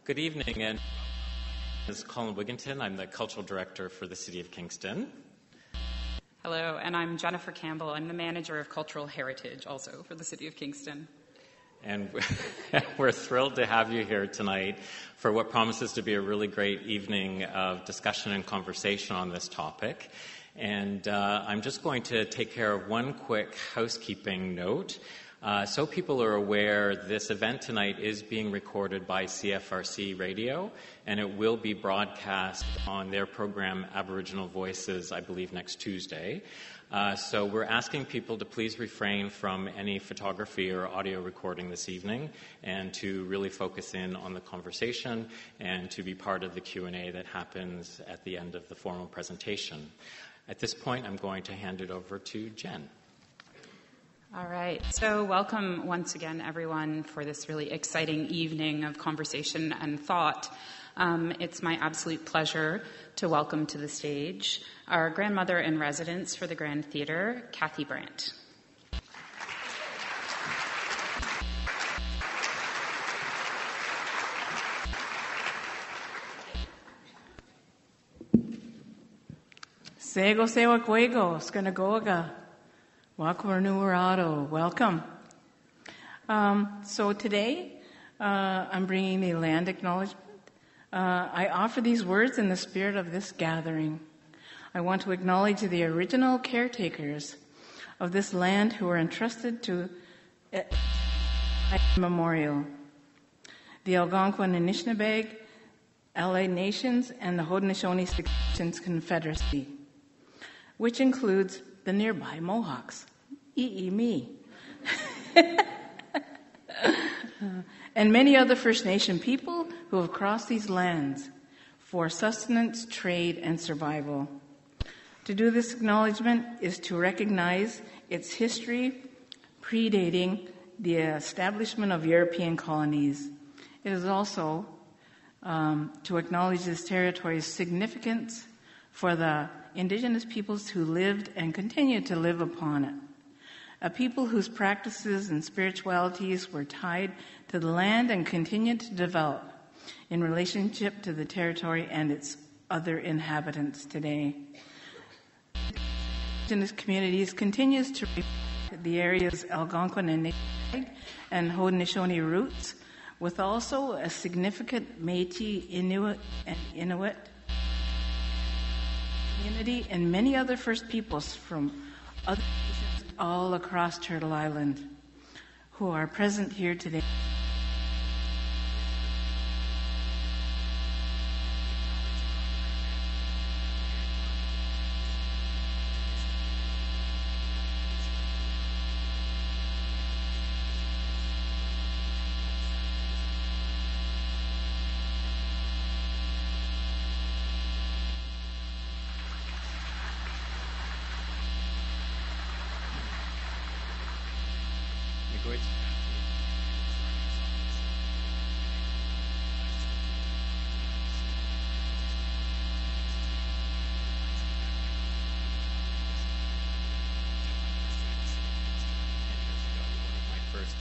Good evening, and this is Colin Wigginton. I'm the Cultural Director for the City of Kingston. Hello, and I'm Jennifer Campbell. I'm the Manager of Cultural Heritage, also for the City of Kingston. And we're thrilled to have you here tonight for what promises to be a really great evening of discussion and conversation on this topic. And I'm just going to take care of one quick housekeeping note. So people are aware, this event tonight is being recorded by CFRC Radio, and it will be broadcast on their program Aboriginal Voices, I believe, next Tuesday. So we're asking people to please refrain from any photography or audio recording this evening and to really focus in on the conversation and to be part of the Q&A that happens at the end of the formal presentation. At this point, I'm going to hand it over to Jen. All right. So welcome once again, everyone, for this really exciting evening of conversation and thought. It's my absolute pleasure to welcome to the stage our grandmother in residence for the Grand Theatre, Kathy Brant. Sego sewa cuego, skanagoga. Welcome. So today, I'm bringing the land acknowledgement. I offer these words in the spirit of this gathering. I want to acknowledge the original caretakers of this land who were entrusted to memorial. The Algonquin and Anishinaabe, Allied Nations, and the Haudenosaunee Six Nations Confederacy, which includes the nearby Mohawks, me, and many other First Nation people who have crossed these lands for sustenance, trade, and survival. To do this acknowledgement is to recognize its history predating the establishment of European colonies. It is also to acknowledge this territory's significance for the Indigenous peoples who lived and continue to live upon it. A people whose practices and spiritualities were tied to the land and continue to develop in relationship to the territory and its other inhabitants today. Indigenous communities continues to reflect the area's Algonquin and Haudenosaunee roots, with also a significant Métis, Inuit, and Inuit community and many other First Peoples from other nations all across Turtle Island who are present here today.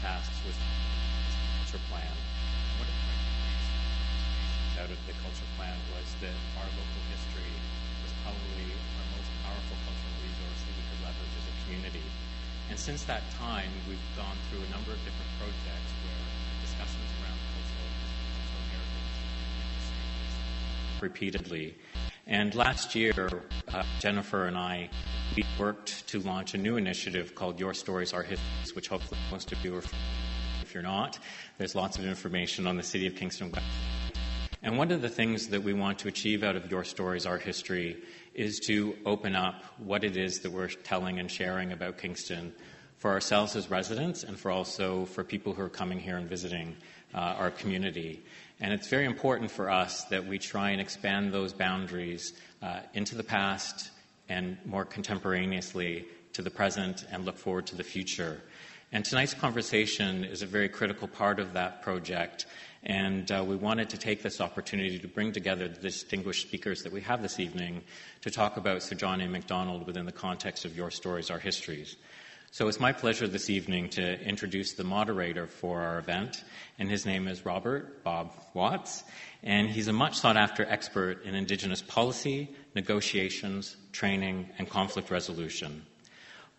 Tasks with the culture plan. One of the recommendations out of the culture plan was that our local history was probably our most powerful cultural resource that we could leverage as a community. And since that time, we've gone through a number of different projects where discussions around cultural heritage repeatedly. And last year, Jennifer and I, we worked to launch a new initiative called Your Stories, Our Histories, which hopefully most of you are familiar with. If you're not, there's lots of information on the City of Kingston website. And one of the things that we want to achieve out of Your Stories, Our History is to open up what it is that we're telling and sharing about Kingston for ourselves as residents and for people who are coming here and visiting our community. And it's very important for us that we try and expand those boundaries into the past and more contemporaneously to the present and look forward to the future. And tonight's conversation is a very critical part of that project. And we wanted to take this opportunity to bring together the distinguished speakers that we have this evening to talk about Sir John A. Macdonald within the context of Your Stories, Our Histories. So it's my pleasure this evening to introduce the moderator for our event, and his name is Robert Bob Watts, and he's a much sought-after expert in Indigenous policy, negotiations, training, and conflict resolution.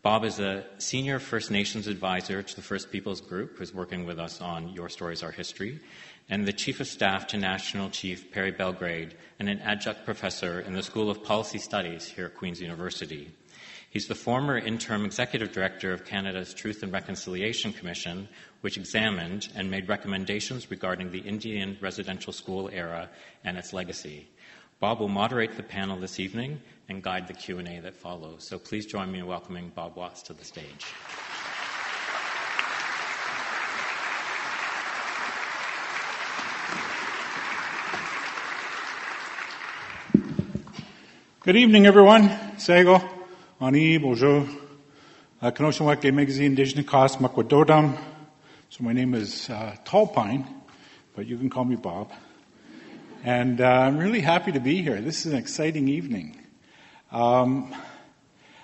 Bob is a senior First Nations advisor to the First Peoples Group, who's working with us on Your Stories, Our History, and the Chief of Staff to National Chief Perry Belgrade, and an adjunct professor in the School of Policy Studies here at Queen's University. He's the former interim executive director of Canada's Truth and Reconciliation Commission, which examined and made recommendations regarding the Indian residential school era and its legacy. Bob will moderate the panel this evening and guide the Q&A that follows. So please join me in welcoming Bob Watts to the stage. Good evening, everyone. Sego, Ani, Bonjour. Kanoshanwake Megzi Indigenous Cost Makwadodam. So my name is Tall Pine, but you can call me Bob. And I'm really happy to be here. This is an exciting evening. I'm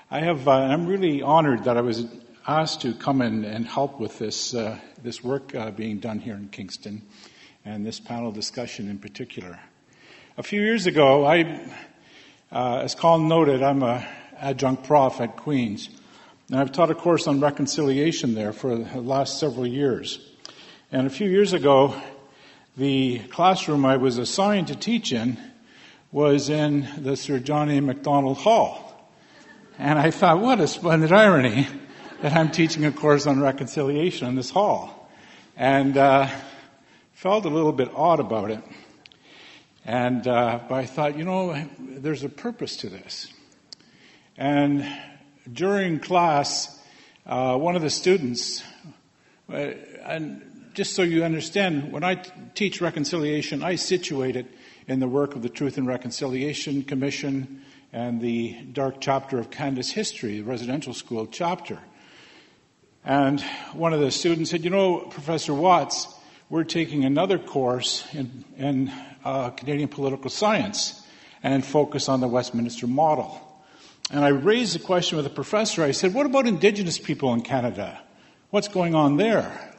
really honored that I was asked to come in and help with this work being done here in Kingston, and this panel discussion in particular. A few years ago, as Colin noted, I'm an adjunct prof at Queen's, and I've taught a course on reconciliation there for the last several years. And a few years ago, the classroom I was assigned to teach in was in the Sir John A. Macdonald Hall. And I thought, what a splendid irony that I'm teaching a course on reconciliation in this hall. And felt a little bit odd about it. And but I thought, there's a purpose to this. And during class, one of the students, and just so you understand, when I teach reconciliation, I situate it in the work of the Truth and Reconciliation Commission and the dark chapter of Canada's history, the residential school chapter. And one of the students said, Professor Watts, we're taking another course in Canadian political science and focus on the Westminster model. And I raised the question with the professor. I said, what about Indigenous people in Canada? What's going on there?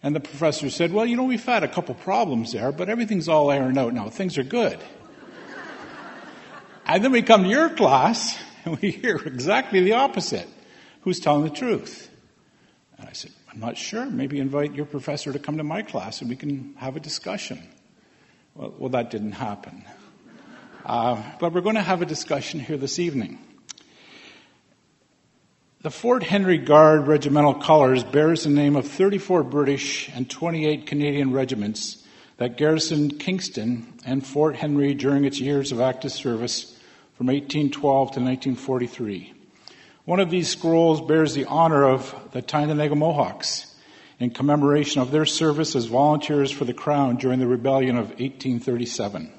And the professor said, well, we've had a couple problems there, but everything's all ironed out now. Things are good. And then we come to your class, and we hear exactly the opposite. Who's telling the truth? And I said, I'm not sure. Maybe invite your professor to come to my class, and we can have a discussion. Well, that didn't happen. But we're going to have a discussion here this evening. The Fort Henry Guard regimental colours bears the name of 34 British and 28 Canadian regiments that garrisoned Kingston and Fort Henry during its years of active service from 1812 to 1943. One of these scrolls bears the honour of the Tyendinaga Mohawks in commemoration of their service as volunteers for the Crown during the Rebellion of 1837.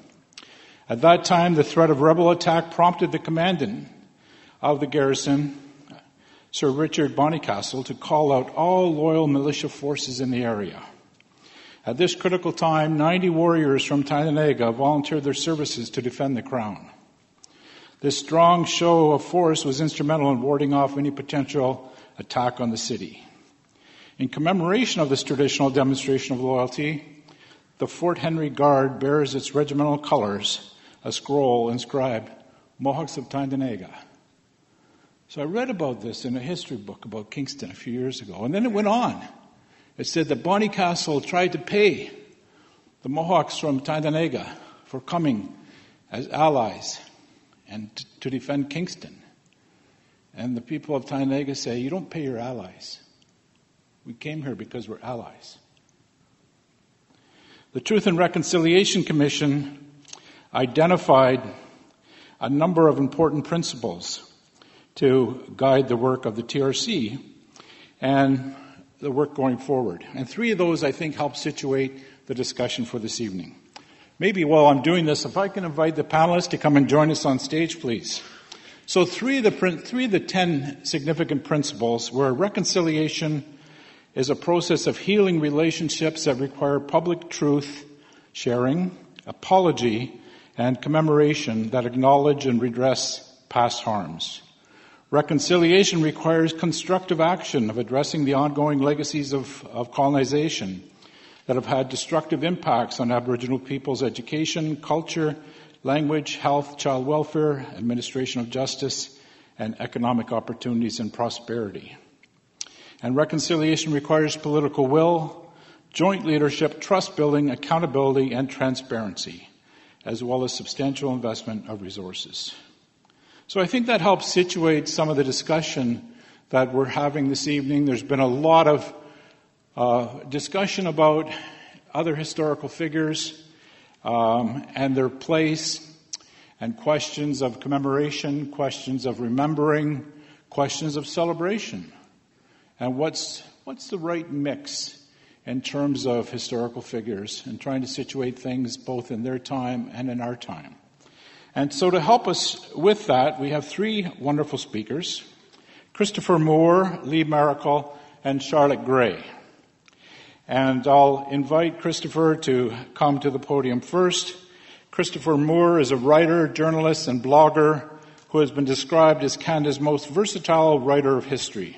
At that time, the threat of rebel attack prompted the commandant of the garrison, Sir Richard Bonnycastle, to call out all loyal militia forces in the area. At this critical time, 90 warriors from Tyendinaga volunteered their services to defend the Crown. This strong show of force was instrumental in warding off any potential attack on the city. In commemoration of this traditional demonstration of loyalty, the Fort Henry Guard bears its regimental colours, a scroll inscribed, Mohawks of Tyendinaga. So I read about this in a history book about Kingston a few years ago, and then it went on. It said that Bonnycastle tried to pay the Mohawks from Tyendinaga for coming as allies and to defend Kingston. And the people of Tyendinaga say, you don't pay your allies. We came here because we're allies. The Truth and Reconciliation Commission identified a number of important principles to guide the work of the TRC and the work going forward. And three of those, I think, help situate the discussion for this evening. Maybe while I'm doing this, if I can invite the panelists to come and join us on stage, please. So three of the 10 significant principles were reconciliation is a process of healing relationships that require public truth sharing, apology, and commemoration that acknowledge and redress past harms. Reconciliation requires constructive action of addressing the ongoing legacies of colonization that have had destructive impacts on Aboriginal people's education, culture, language, health, child welfare, administration of justice, and economic opportunities and prosperity. And reconciliation requires political will, joint leadership, trust building, accountability, and transparency, as well as substantial investment of resources. So I think that helps situate some of the discussion that we're having this evening. There's been a lot of discussion about other historical figures and their place, and questions of commemoration, questions of remembering, questions of celebration. And what's the right mix in terms of historical figures, and trying to situate things both in their time and in our time. And so to help us with that, we have three wonderful speakers: Christopher Moore, Lee Maracle, and Charlotte Gray. And I'll invite Christopher to come to the podium first. Christopher Moore is a writer, journalist, and blogger who has been described as Canada's most versatile writer of history.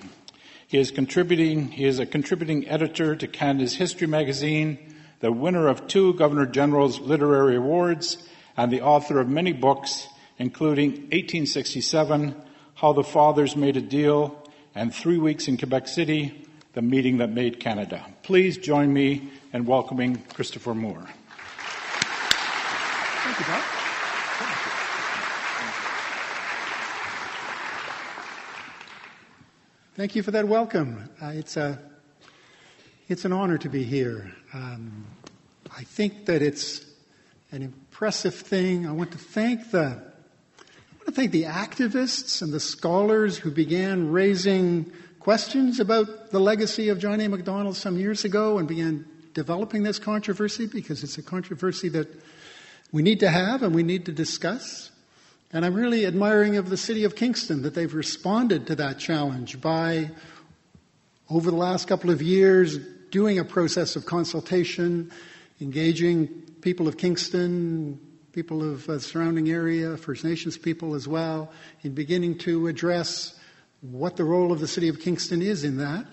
He is a contributing editor to Canada's History magazine, the winner of 2 Governor-General's Literary Awards, and the author of many books, including 1867, How the Fathers Made a Deal, and 3 Weeks in Quebec City, The Meeting That Made Canada. Please join me in welcoming Christopher Moore. Thank you, Bob. Thank you for that welcome. It's an honor to be here. I think that it's an impressive thing. I want to thank the activists and the scholars who began raising questions about the legacy of John A. Macdonald some years ago and began developing this controversy, because it's a controversy that we need to have and we need to discuss. And I'm really admiring of the City of Kingston that they've responded to that challenge by, over the last couple of years, doing a process of consultation, engaging people of Kingston, people of the surrounding area, First Nations people as well, in beginning to address what the role of the City of Kingston is in that.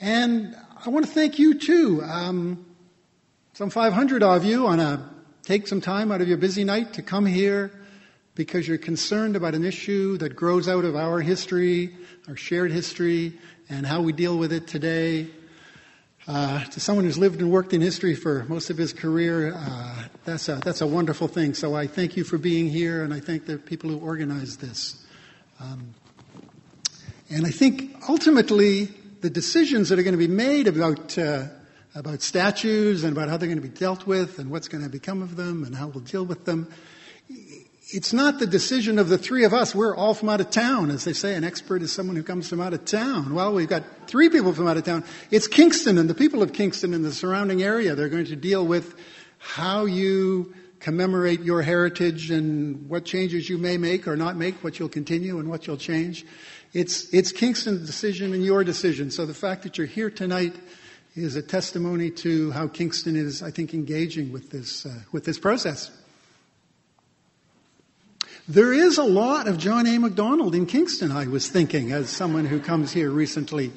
And I want to thank you too. Some 500 of you take some time out of your busy night to come here because you're concerned about an issue that grows out of our history, our shared history, and how we deal with it today. To someone who's lived and worked in history for most of his career, that's a wonderful thing. So I thank you for being here, and I thank the people who organized this. And I think ultimately the decisions that are going to be made about statues and about how they're going to be dealt with and what's going to become of them and how we'll deal with them, it's not the decision of the three of us. We're all from out of town. As they say, an expert is someone who comes from out of town. Well, we've got 3 people from out of town. It's Kingston and the people of Kingston and the surrounding area. They're going to deal with how you commemorate your heritage and what changes you may make or not make, what you'll continue and what you'll change. It's Kingston's decision and your decision. So the fact that you're here tonight is a testimony to how Kingston is, I think, engaging with this process. There is a lot of John A. Macdonald in Kingston, I was thinking, as someone who comes here recently.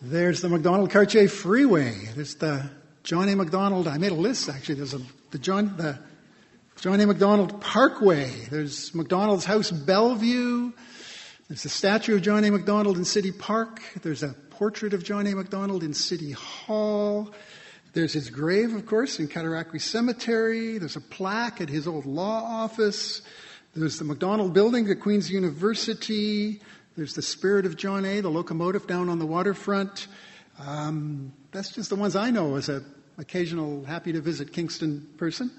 There's the Macdonald-Cartier Freeway. There's the John A. Macdonald, I made a list actually, there's the John A. Macdonald Parkway. There's Macdonald's House Bellevue. There's a statue of John A. Macdonald in City Park. There's a portrait of John A. Macdonald in City Hall. There's his grave, of course, in Cataraqui Cemetery. There's a plaque at his old law office. There's the Macdonald Building at Queen's University. There's the Spirit of John A., the locomotive down on the waterfront. That's just the ones I know as an occasional happy to visit Kingston person.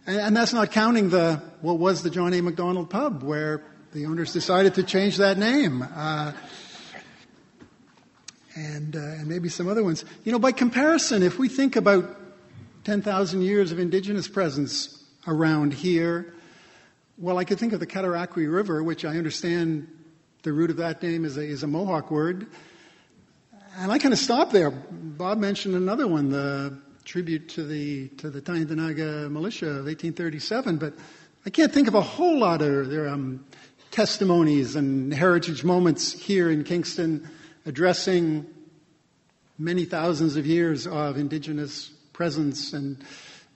And that's not counting what was the John A. Macdonald pub, where the owners decided to change that name. And maybe some other ones. You know, by comparison, if we think about 10,000 years of Indigenous presence around here, well, I could think of the Cataraqui River, which I understand the root of that name is a Mohawk word. And I kind of stopped there. Bob mentioned another one, the tribute to the Tyendinaga militia of 1837, but I can't think of a whole lot of there. testimonies and heritage moments here in Kingston addressing many thousands of years of Indigenous presence and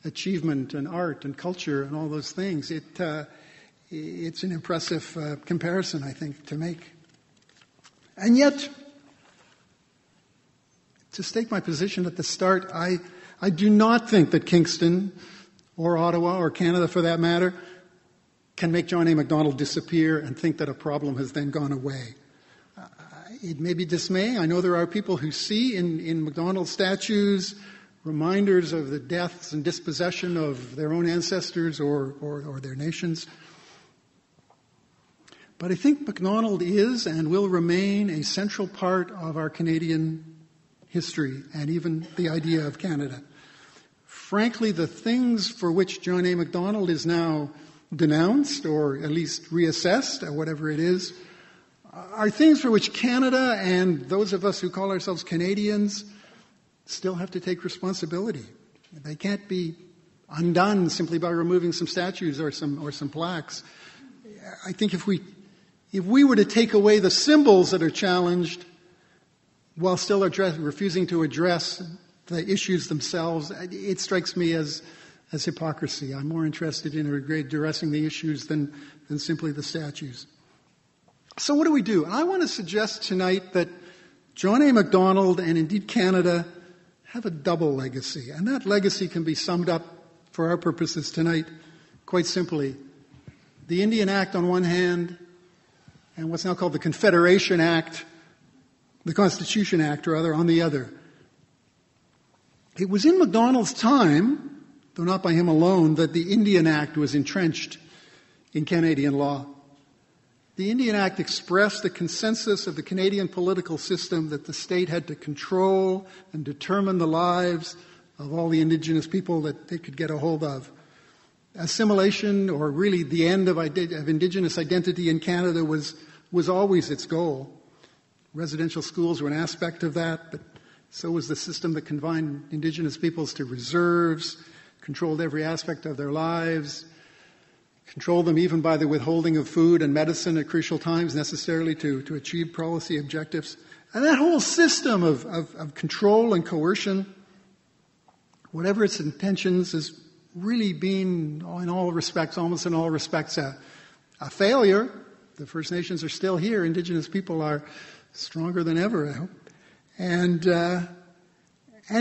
achievement and art and culture and all those things. It's an impressive comparison, I think, to make. And yet, to state my position at the start, I do not think that Kingston or Ottawa or Canada, for that matter, can make John A. Macdonald disappear and think that a problem has then gone away. It may be dismaying. I know there are people who see in Macdonald statues reminders of the deaths and dispossession of their own ancestors or their nations. But I think Macdonald is and will remain a central part of our Canadian history and even the idea of Canada. Frankly, the things for which John A. Macdonald is now denounced or at least reassessed or whatever it is are things for which Canada and those of us who call ourselves Canadians still have to take responsibility. They can't be undone simply by removing some statues or some plaques. I think if we were to take away the symbols that are challenged while still refusing to address the issues themselves, it strikes me as hypocrisy. I'm more interested in addressing the issues than simply the statues. So what do we do? I want to suggest tonight that John A. Macdonald and indeed Canada have a double legacy. And that legacy can be summed up for our purposes tonight quite simply. The Indian Act on one hand and what's now called the Confederation Act, the Constitution Act rather, on the other. It was in Macdonald's time, though not by him alone, that the Indian Act was entrenched in Canadian law. The Indian Act expressed the consensus of the Canadian political system that the state had to control and determine the lives of all the Indigenous people that they could get a hold of. Assimilation, or really the end of Indigenous identity in Canada, was always its goal. Residential schools were an aspect of that, but so was the system that confined Indigenous peoples to reserves, controlled every aspect of their lives, controlled them even by the withholding of food and medicine at crucial times necessarily to achieve policy objectives. And that whole system of control and coercion, whatever its intentions, has really been, in all respects, almost in all respects, a failure. The First Nations are still here. Indigenous people are stronger than ever, I hope. And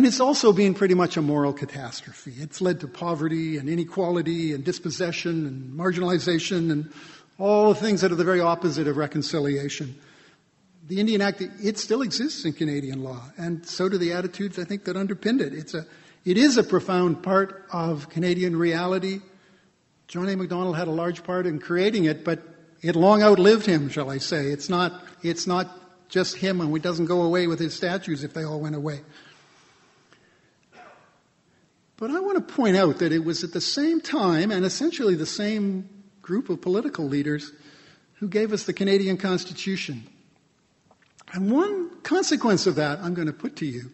it's also been pretty much a moral catastrophe. It's led to poverty and inequality and dispossession and marginalization and all the things that are the very opposite of reconciliation. The Indian Act, it still exists in Canadian law, and so do the attitudes, I think, that underpinned it. It is a profound part of Canadian reality. John A. Macdonald had a large part in creating it, but it long outlived him, shall I say. It's not just him, and it doesn't go away with his statues if they all went away. But I want to point out that it was at the same time, and essentially the same group of political leaders, who gave us the Canadian Constitution. And one consequence of that, I'm going to put to you,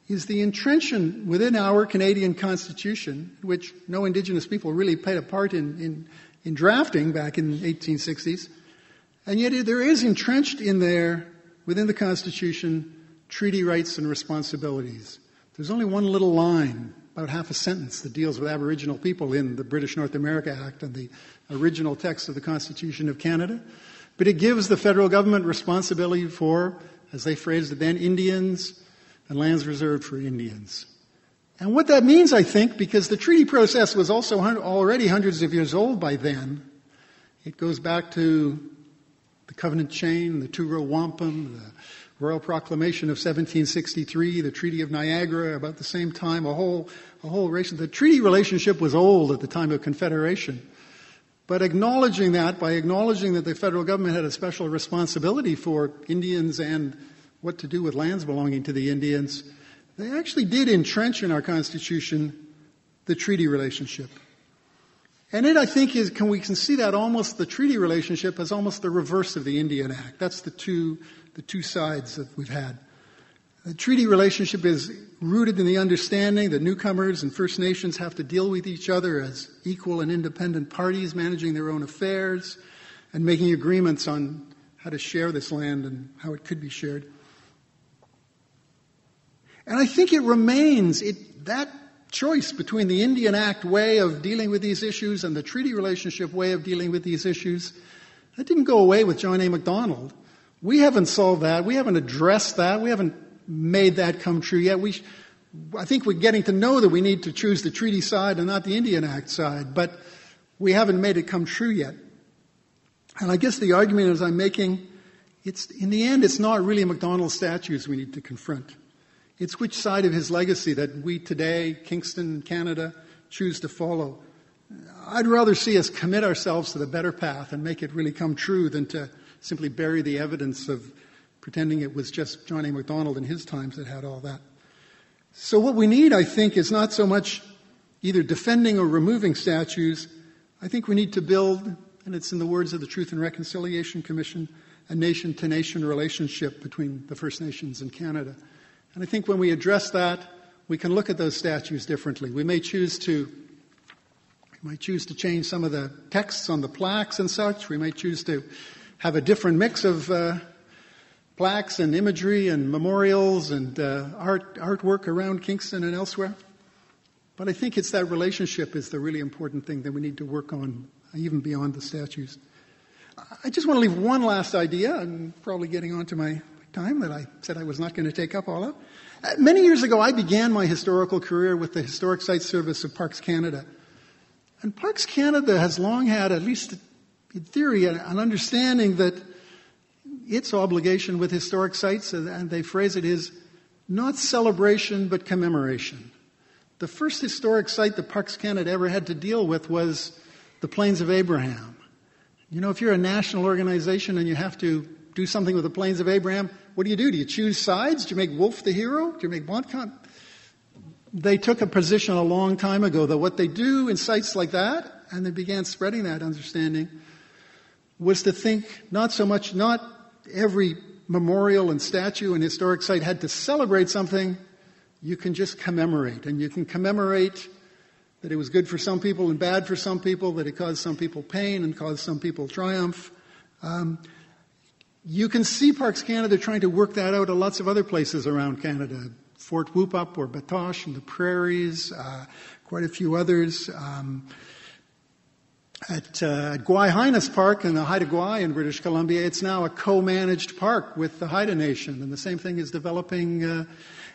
is the entrenchment within our Canadian Constitution, which no Indigenous people really played a part in drafting back in the 1860s. And yet there is entrenched in there, within the Constitution, treaty rights and responsibilities. There's only one little line, about half a sentence, that deals with Aboriginal people in the British North America Act and the original text of the Constitution of Canada. But it gives the federal government responsibility for, as they phrased it then, Indians and lands reserved for Indians. And what that means, I think, because the treaty process was also already hundreds of years old by then, it goes back to the Covenant Chain, the Two-Row Wampum, the Royal Proclamation of 1763, the Treaty of Niagara, about the same time, a whole relation. The treaty relationship was old at the time of Confederation. But acknowledging that, by acknowledging that the federal government had a special responsibility for Indians and what to do with lands belonging to the Indians, they actually did entrench in our Constitution the treaty relationship. And it, I think, we can see that almost the treaty relationship as almost the reverse of the Indian Act. That's the two sides that we've had. The treaty relationship is rooted in the understanding that newcomers and First Nations have to deal with each other as equal and independent parties managing their own affairs. and making agreements on how to share this land and how it could be shared. And I think it remains that choice between the Indian Act way of dealing with these issues and the treaty relationship way of dealing with these issues, that didn't go away with John A. Macdonald. We haven't solved that. We haven't addressed that. We haven't made that come true yet. I think we're getting to know that we need to choose the treaty side and not the Indian Act side, but we haven't made it come true yet. And I guess the argument as I'm making, in the end, it's not really Macdonald's statues we need to confront. It's which side of his legacy that we today, Kingston, Canada, choose to follow. I'd rather see us commit ourselves to the better path and make it really come true than to simply bury the evidence of pretending it was just John A. Macdonald in his times that had all that. So what we need, I think, is not so much either defending or removing statues. I think we need to build, and it's in the words of the Truth and Reconciliation Commission, a nation-to-nation relationship between the First Nations and Canada. And I think when we address that, we can look at those statues differently. We might choose to change some of the texts on the plaques and such. We might choose to have a different mix of plaques and imagery and memorials and artwork around Kingston and elsewhere. But I think it's that relationship is the really important thing that we need to work on, even beyond the statues. I just want to leave one last idea. I'm probably getting on to my time that I said I was not going to take up all of. Many years ago, I began my historical career with the Historic Sites Service of Parks Canada. And Parks Canada has long had, at least in theory, an understanding that its obligation with historic sites, and they phrase it, is not celebration but commemoration. The first historic site that Parks Canada ever had to deal with was the Plains of Abraham. You know, if you're a national organization and you have to do something with the Plains of Abraham, what do? Do you choose sides? Do you make Wolfe the hero? Do you make Montcalm? They took a position a long time ago that what they do in sites like that, and they began spreading that understanding, was to think not every memorial and statue and historic site had to celebrate something. You can just commemorate. And you can commemorate that it was good for some people and bad for some people, that it caused some people pain and caused some people triumph. You can see Parks Canada trying to work that out at lots of other places around Canada. Fort Whoop-Up or Batoche and the Prairies, quite a few others. At Gwaii Highness Park in the Haida Gwaii in British Columbia, it's now a co-managed park with the Haida Nation, and the same thing is developing. And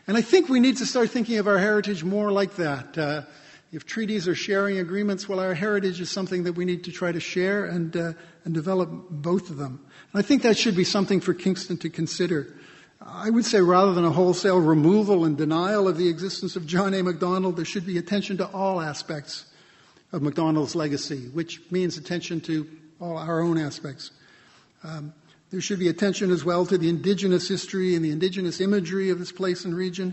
I think we need to start thinking of our heritage more like that. If treaties are sharing agreements, well, our heritage is something that we need to try to share and develop both of them. And I think that should be something for Kingston to consider. I would say rather than a wholesale removal and denial of the existence of John A. Macdonald, there should be attention to all aspects of Macdonald's legacy, which means attention to all our own aspects. There should be attention as well to the indigenous history and the indigenous imagery of this place and region.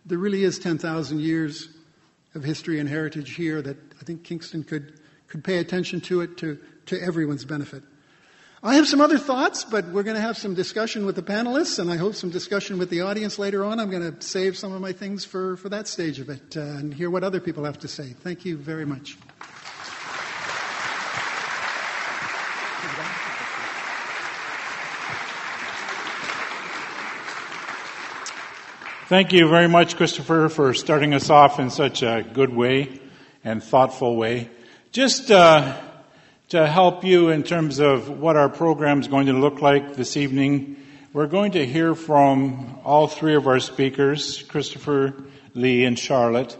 There really is 10,000 years of history and heritage here that I think Kingston could pay attention to it to everyone's benefit. I have some other thoughts, but we're going to have some discussion with the panelists, and I hope some discussion with the audience later on. I'm going to save some of my things for that stage of it and hear what other people have to say. Thank you very much. Thank you very much, Christopher, for starting us off in such a good way and thoughtful way. Just to help you in terms of what our program is going to look like this evening, we're going to hear from all three of our speakers, Christopher, Lee, and Charlotte.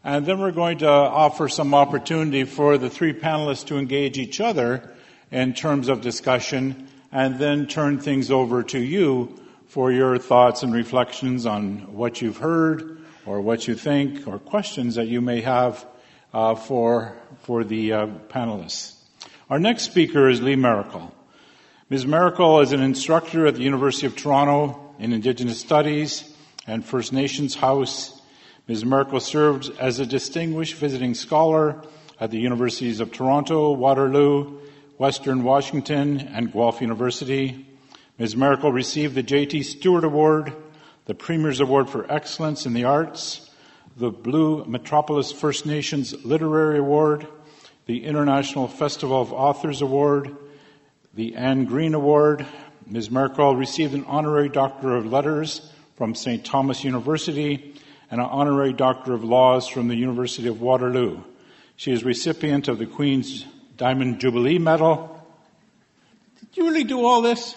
And then we're going to offer some opportunity for the three panelists to engage each other in terms of discussion, and then turn things over to you for your thoughts and reflections on what you've heard or what you think or questions that you may have for the panelists. Our next speaker is Lee Maracle. Ms. Maracle is an instructor at the University of Toronto in Indigenous Studies and First Nations House. Ms. Maracle served as a distinguished visiting scholar at the Universities of Toronto, Waterloo, Western Washington, and Guelph University. Ms. Maracle received the J.T. Stewart Award, the Premier's Award for Excellence in the Arts, the Blue Metropolis First Nations Literary Award, the International Festival of Authors Award, the Anne Green Award. Ms. Maracle received an Honorary Doctor of Letters from St. Thomas University and an Honorary Doctor of Laws from the University of Waterloo. She is recipient of the Queen's Diamond Jubilee Medal. Did you really do all this?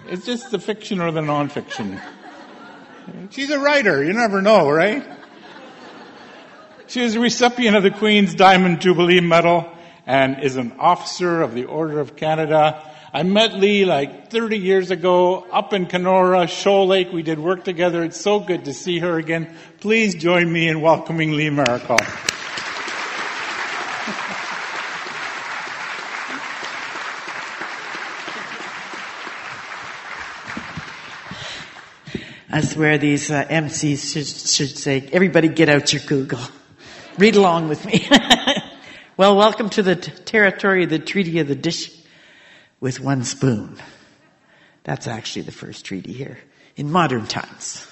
It's just the fiction or the nonfiction. She's a writer. You never know, right? She is a recipient of the Queen's Diamond Jubilee Medal and is an officer of the Order of Canada. I met Lee like 30 years ago up in Kenora, Shoal Lake. We did work together. It's so good to see her again. Please join me in welcoming Lee Maracle. I swear these MCs should say, everybody get out your Google. Read along with me. Well, welcome to the territory of the Treaty of the Dish with One Spoon. That's actually the first treaty here in modern times.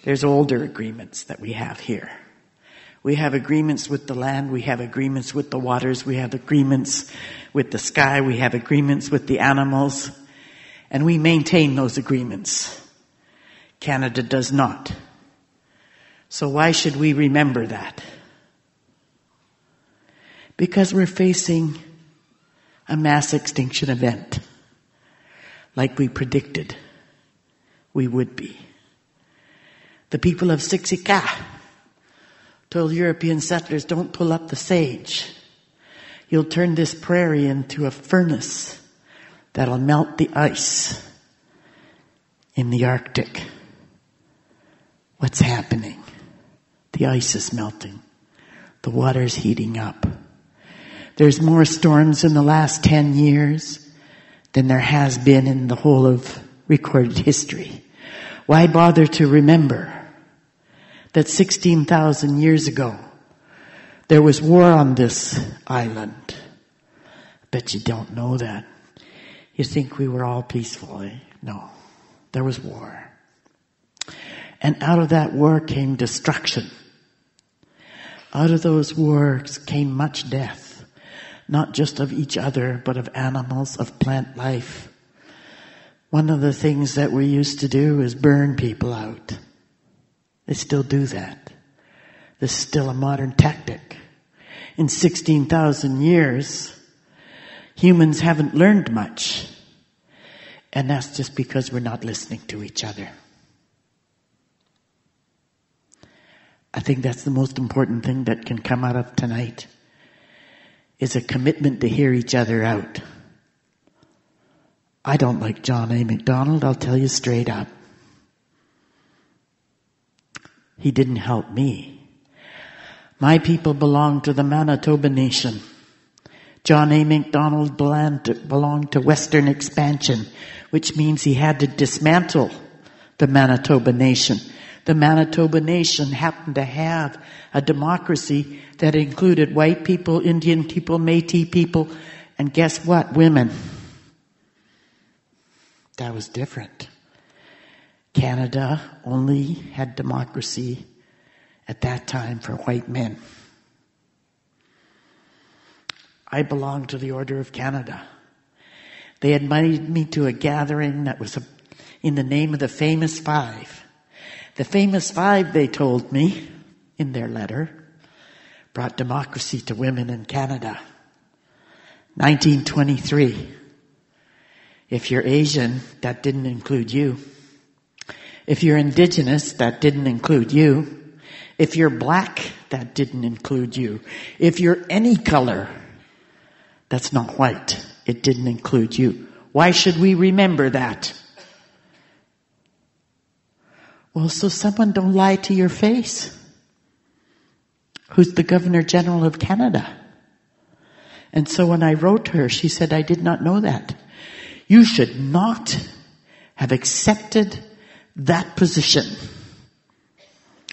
There's older agreements that we have here. We have agreements with the land. We have agreements with the waters. We have agreements with the sky. We have agreements with the animals. And we maintain those agreements. Canada does not. So why should we remember that? Because we're facing a mass extinction event, like we predicted we would be. The people of Siksika told European settlers, don't pull up the sage. You'll turn this prairie into a furnace that'll melt the ice in the Arctic. What's happening? The ice is melting. The water's heating up. There's more storms in the last 10 years than there has been in the whole of recorded history. Why bother to remember that 16,000 years ago there was war on this island? Bet you don't know that. You think we were all peaceful, eh? No. There was war. And out of that war came destruction. Out of those wars came much death, not just of each other, but of animals, of plant life. One of the things that we used to do is burn people out. They still do that. This is still a modern tactic. In 16,000 years, humans haven't learned much. And that's just because we're not listening to each other. I think that's the most important thing that can come out of tonight, is a commitment to hear each other out. I don't like John A. Macdonald, I'll tell you straight up. He didn't help me. My people belong to the Manitoba Nation. John A. Macdonald belonged to Western expansion, which means he had to dismantle the Manitoba Nation. The Manitoba Nation happened to have a democracy that included white people, Indian people, Métis people, and guess what? Women. That was different. Canada only had democracy at that time for white men. I belong to the Order of Canada. They invited me to a gathering that was in the name of the Famous Five. The Famous Five, they told me in their letter, brought democracy to women in Canada. 1923. If you're Asian, that didn't include you. If you're Indigenous, that didn't include you. If you're black, that didn't include you. If you're any color that's not white, it didn't include you. Why should we remember that? Well, so someone don't lie to your face. Who's the Governor General of Canada? And so when I wrote her, she said, I did not know that. You should not have accepted that position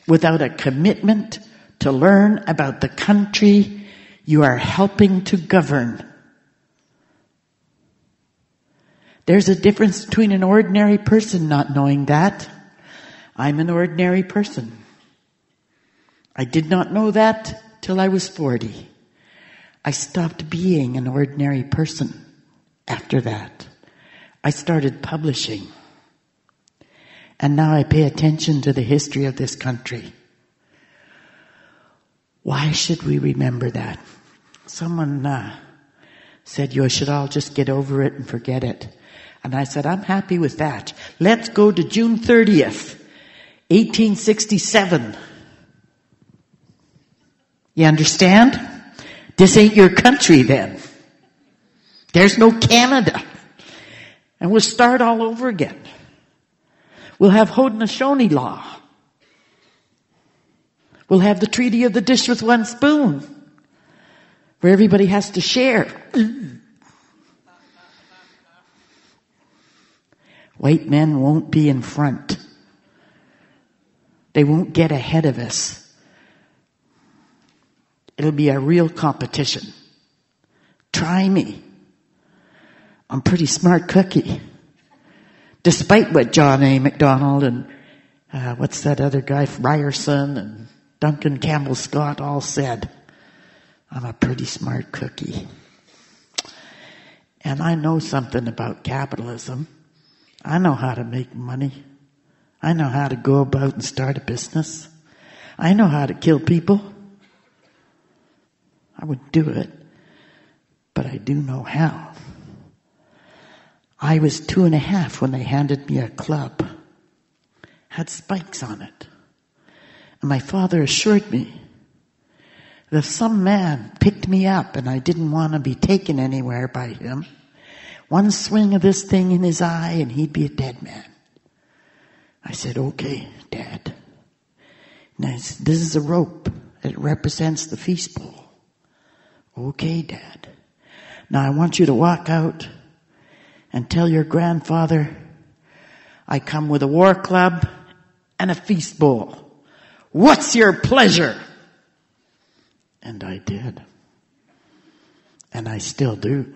without a commitment to learn about the country you are helping to govern. There's a difference between an ordinary person not knowing that. I'm an ordinary person. I did not know that till I was 40. I stopped being an ordinary person after that. I started publishing. And now I pay attention to the history of this country. Why should we remember that? Someone said, you should all just get over it and forget it. And I said, I'm happy with that. Let's go to June 30th, 1867. You understand? This ain't your country then. There's no Canada. And we'll start all over again. We'll have Haudenosaunee law. We'll have the Treaty of the Dish with One Spoon, where everybody has to share. White men won't be in front. They won't get ahead of us. It'll be a real competition. Try me. I'm a pretty smart cookie. Despite what John A. Macdonald and what's that other guy, Ryerson and Duncan Campbell Scott all said, I'm a pretty smart cookie. And I know something about capitalism. I know how to make money. I know how to go about and start a business. I know how to kill people. I wouldn't do it, but I do know how. I was 2.5 when they handed me a club. Had spikes on it. And my father assured me that if some man picked me up and I didn't want to be taken anywhere by him, one swing of this thing in his eye and he'd be a dead man. I said, okay, Dad. Now, this is a rope. It represents the feast bowl. Okay, Dad. Now I want you to walk out and tell your grandfather I come with a war club and a feast bowl. What's your pleasure? And I did. And I still do.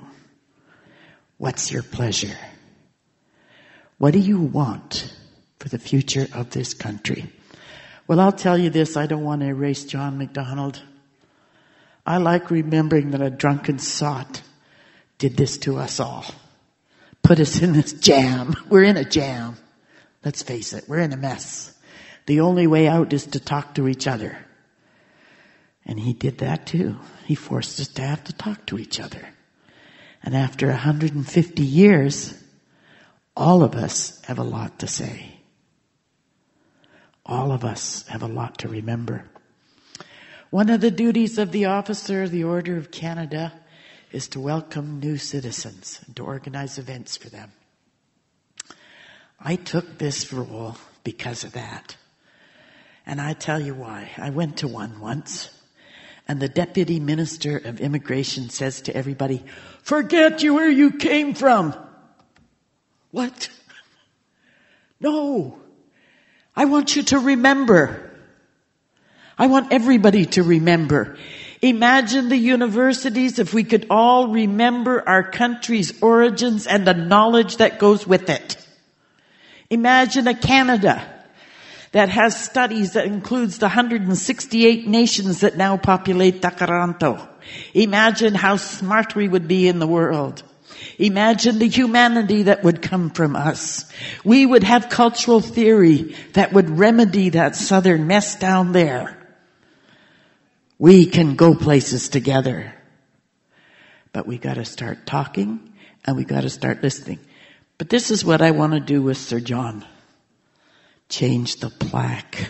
What's your pleasure? What do you want for the future of this country? Well, I'll tell you this. I don't want to erase John Macdonald. I like remembering that a drunken sot did this to us all. Put us in this jam. We're in a jam. Let's face it, we're in a mess. The only way out is to talk to each other. And he did that too. He forced us to have to talk to each other. And after 150 years, all of us have a lot to say. All of us have a lot to remember. One of the duties of the officer of the Order of Canada is to welcome new citizens and to organize events for them. I took this role because of that. And I tell you why. I went to one once, and the Deputy Minister of Immigration says to everybody, forget you where you came from. What? No. I want you to remember. I want everybody to remember. Imagine the universities if we could all remember our country's origins and the knowledge that goes with it. Imagine a Canada that has studies that includes the 168 nations that now populate Takaranto. Imagine how smart we would be in the world. Imagine the humanity that would come from us. We would have cultural theory that would remedy that southern mess down there. We can go places together. But we got to start talking and we got to start listening. But this is what I want to do with Sir John. Change the plaque.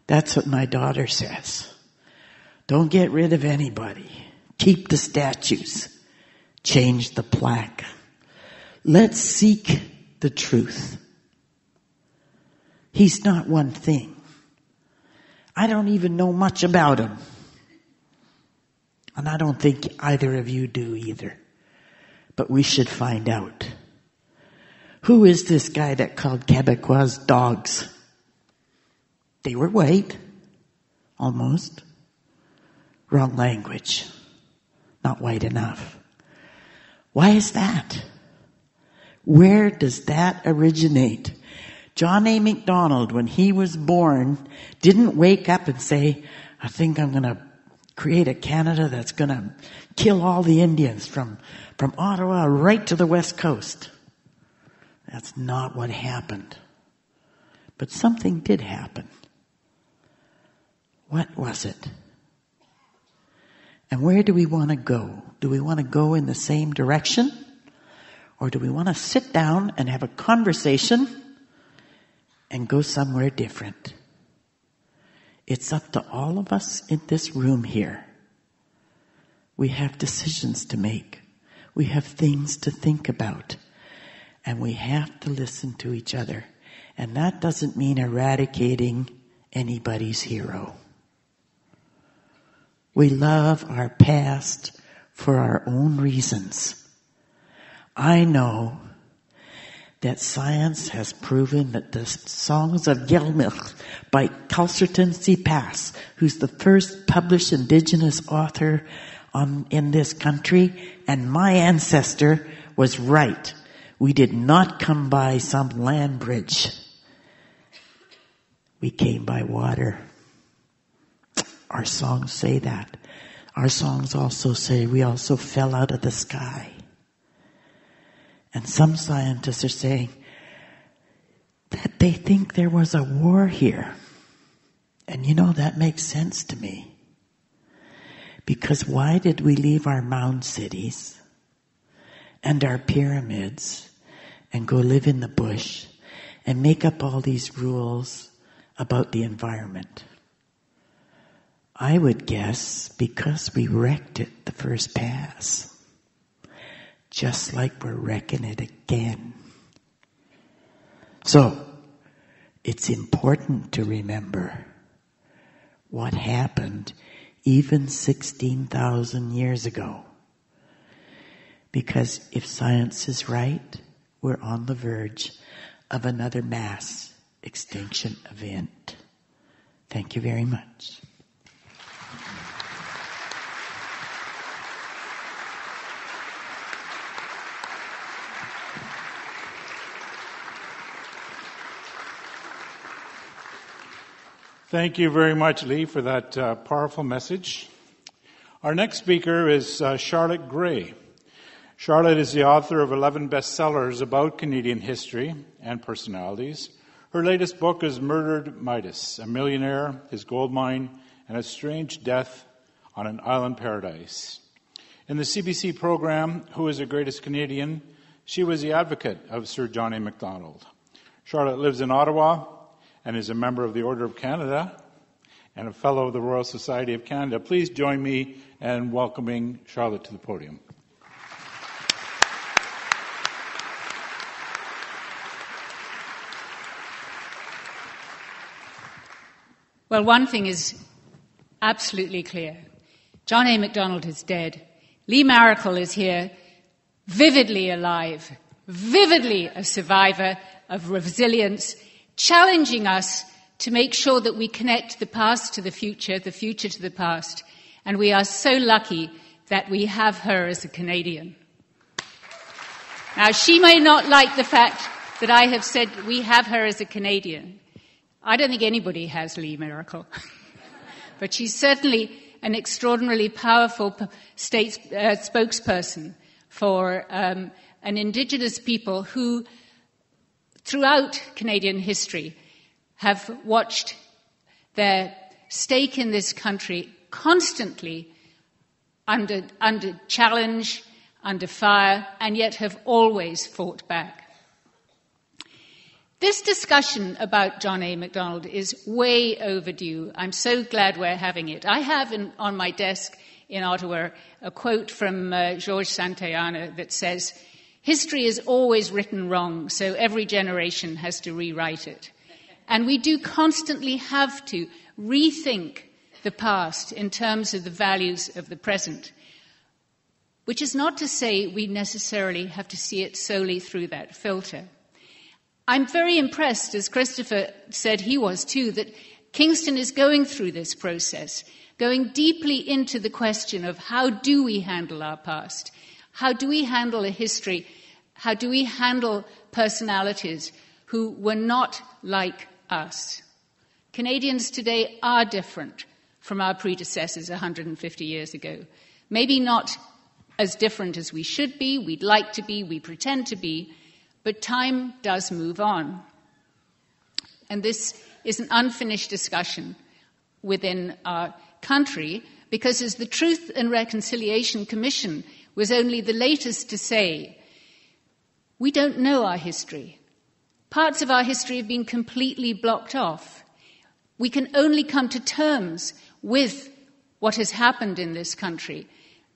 That's what my daughter says. Don't get rid of anybody. Keep the statues. Change the plaque. Let's seek the truth. He's not one thing. I don't even know much about him. And I don't think either of you do either. But we should find out. Who is this guy that called Quebecois dogs? They were white. Almost. Wrong language. Not white enough. Why is that? Where does that originate? John A. Macdonald, when he was born, didn't wake up and say, I think I'm going to create a Canada that's going to kill all the Indians from Ottawa right to the West Coast. That's not what happened. But something did happen. What was it? And where do we want to go? Do we want to go in the same direction? Or do we want to sit down and have a conversation and go somewhere different? It's up to all of us in this room here. We have decisions to make. We have things to think about. And we have to listen to each other. And that doesn't mean eradicating anybody's hero. We love our past for our own reasons. I know that science has proven that the Songs of Yelmilch by Calcerton C. Pass, who's the first published Indigenous author in this country, and my ancestor was right. We did not come by some land bridge. We came by water. Our songs say that. Our songs also say we also fell out of the sky. And some scientists are saying that they think there was a war here. And that makes sense to me. Because why did we leave our mound cities and our pyramids and go live in the bush and make up all these rules about the environment? I would guess because we wrecked it the first pass. Just like we're wrecking it again. So, it's important to remember what happened even 16,000 years ago. Because if science is right, we're on the verge of another mass extinction event. Thank you very much. Thank you very much, Lee, for that powerful message. Our next speaker is Charlotte Gray. Charlotte is the author of 11 bestsellers about Canadian history and personalities. Her latest book is Murdered Midas, a millionaire, his gold mine, and a strange death on an island paradise. In the CBC program, Who is the Greatest Canadian?, she was the advocate of Sir John A. Macdonald. Charlotte lives in Ottawa and is a member of the Order of Canada and a fellow of the Royal Society of Canada. Please join me in welcoming Charlotte to the podium. Well, one thing is absolutely clear. John A. Macdonald is dead. Lee Maracle is here, vividly alive, vividly a survivor of resilience, challenging us to make sure that we connect the past to the future to the past. And we are so lucky that we have her as a Canadian. Now, she may not like the fact that I have said we have her as a Canadian. I don't think anybody has Lee Maracle. But she's certainly an extraordinarily powerful spokesperson for an Indigenous people who, throughout Canadian history, have watched their stake in this country constantly under challenge, under fire, and yet have always fought back. This discussion about John A. Macdonald is way overdue. I'm so glad we're having it. I have on my desk in Ottawa a quote from Georges Santayana that says, "History is always written wrong, so every generation has to rewrite it." And we do constantly have to rethink the past in terms of the values of the present, which is not to say we necessarily have to see it solely through that filter. I'm very impressed, as Christopher said he was too, that Kingston is going through this process, going deeply into the question of how do we handle our past? How do we handle a history? How do we handle personalities who were not like us? Canadians today are different from our predecessors 150 years ago. Maybe not as different as we should be, we'd like to be, we pretend to be, but time does move on. And this is an unfinished discussion within our country, because as the Truth and Reconciliation Commission was only the latest to say, we don't know our history. Parts of our history have been completely blocked off. We can only come to terms with what has happened in this country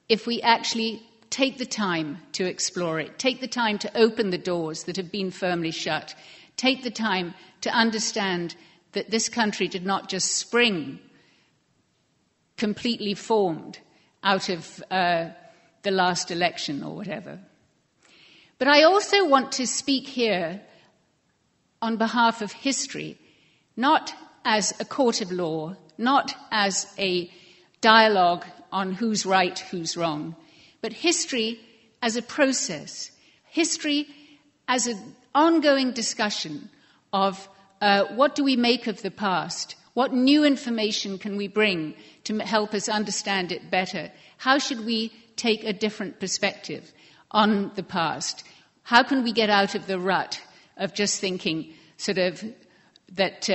if we actually take the time to explore it, take the time to open the doors that have been firmly shut, take the time to understand that this country did not just spring completely formed out of the last election or whatever. But I also want to speak here on behalf of history, not as a court of law, not as a dialogue on who's right, who's wrong, but history as a process, history as an ongoing discussion of what do we make of the past, what new information can we bring to help us understand it better, how should we take a different perspective on the past, how can we get out of the rut of just thinking sort of that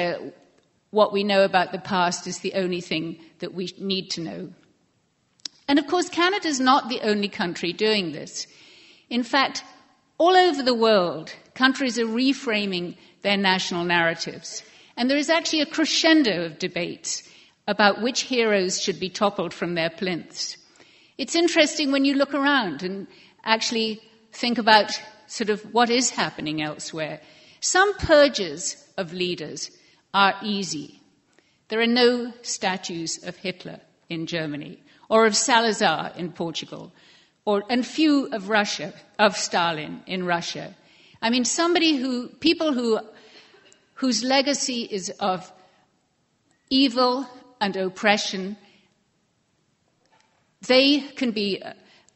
what we know about the past is the only thing that we need to know. And of course, Canada's not the only country doing this. In fact, all over the world, countries are reframing their national narratives. And there is actually a crescendo of debates about which heroes should be toppled from their plinths. It's interesting when you look around and actually think about sort of what is happening elsewhere. Some purges of leaders are easy. There are no statues of Hitler in Germany or of Salazar in Portugal, and few of Russia, of Stalin in Russia. I mean, people whose legacy is of evil and oppression, they can be,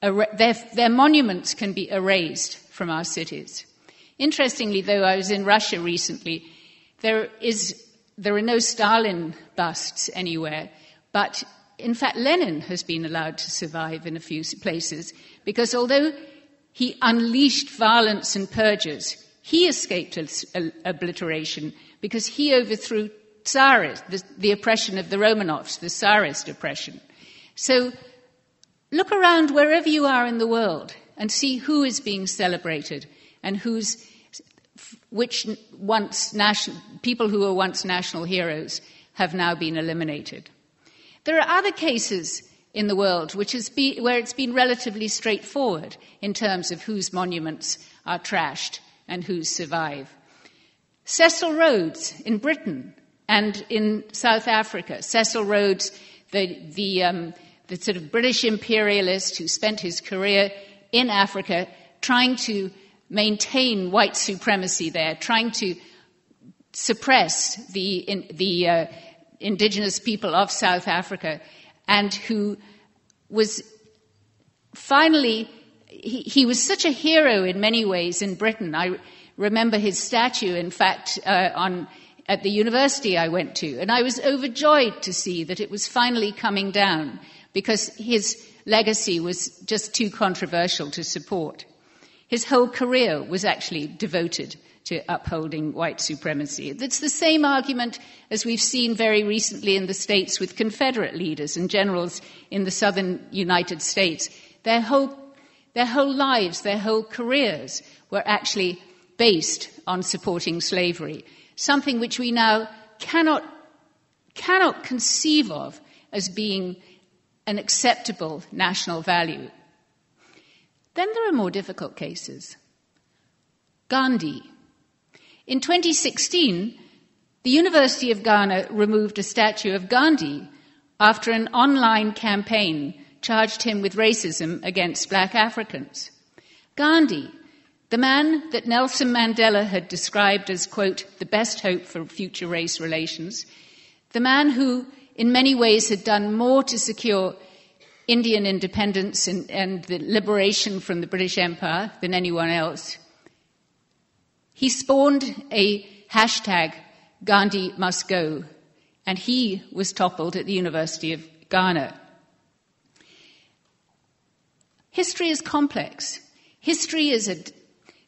their monuments can be erased from our cities. Interestingly, though, I was in Russia recently. There are no Stalin busts anywhere, but in fact, Lenin has been allowed to survive in a few places because although he unleashed violence and purges, he escaped obliteration because he overthrew the oppression of the Romanovs, the Tsarist oppression. So look around wherever you are in the world and see who is being celebrated and people who were once national heroes have now been eliminated. There are other cases in the world where it's been relatively straightforward in terms of whose monuments are trashed and whose survive. Cecil Rhodes in Britain and in South Africa. Cecil Rhodes, the sort of British imperialist who spent his career in Africa trying to maintain white supremacy there, trying to suppress the indigenous people of South Africa, and who was finally, he was such a hero in many ways in Britain. I remember his statue, in fact, at the university I went to, and I was overjoyed to see that it was finally coming down because his legacy was just too controversial to support. His whole career was actually devoted to upholding white supremacy. That's the same argument as we've seen very recently in the States with Confederate leaders and generals in the southern United States. Their whole lives, their whole careers were actually based on supporting slavery, something which we now cannot conceive of as being an acceptable national value. Then there are more difficult cases. Gandhi. In 2016, the University of Ghana removed a statue of Gandhi after an online campaign charged him with racism against black Africans. Gandhi, the man that Nelson Mandela had described as, quote, the best hope for future race relations, the man who in many ways had done more to secure Indian independence and the liberation from the British Empire than anyone else. He spawned a hashtag, Gandhi must go, and he was toppled at the University of Ghana. History is complex. History is a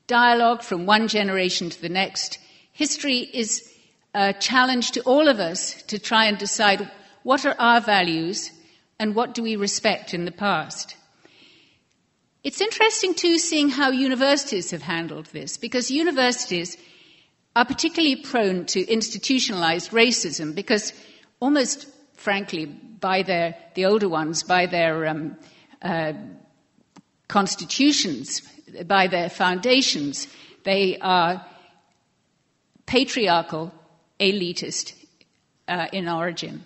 dialogue from one generation to the next. History is a challenge to all of us to try and decide what are our values and what do we respect in the past. It's interesting, too, seeing how universities have handled this, because universities are particularly prone to institutionalized racism because almost, frankly, the older ones, by their constitutions, by their foundations, they are patriarchal, elitist in origin.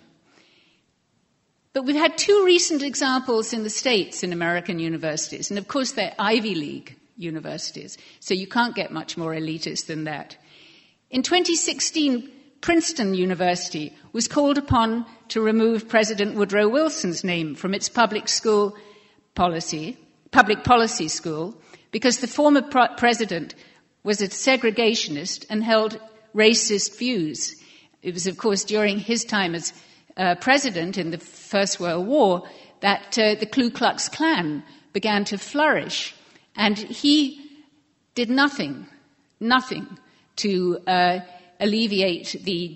But we've had two recent examples in the States in American universities, and of course they're Ivy League universities, so you can't get much more elitist than that. In 2016, Princeton University was called upon to remove President Woodrow Wilson's name from its public policy school, because the former president was a segregationist and held racist views. It was, of course, during his time as president in the First World War that the Ku Klux Klan began to flourish, and he did nothing to alleviate the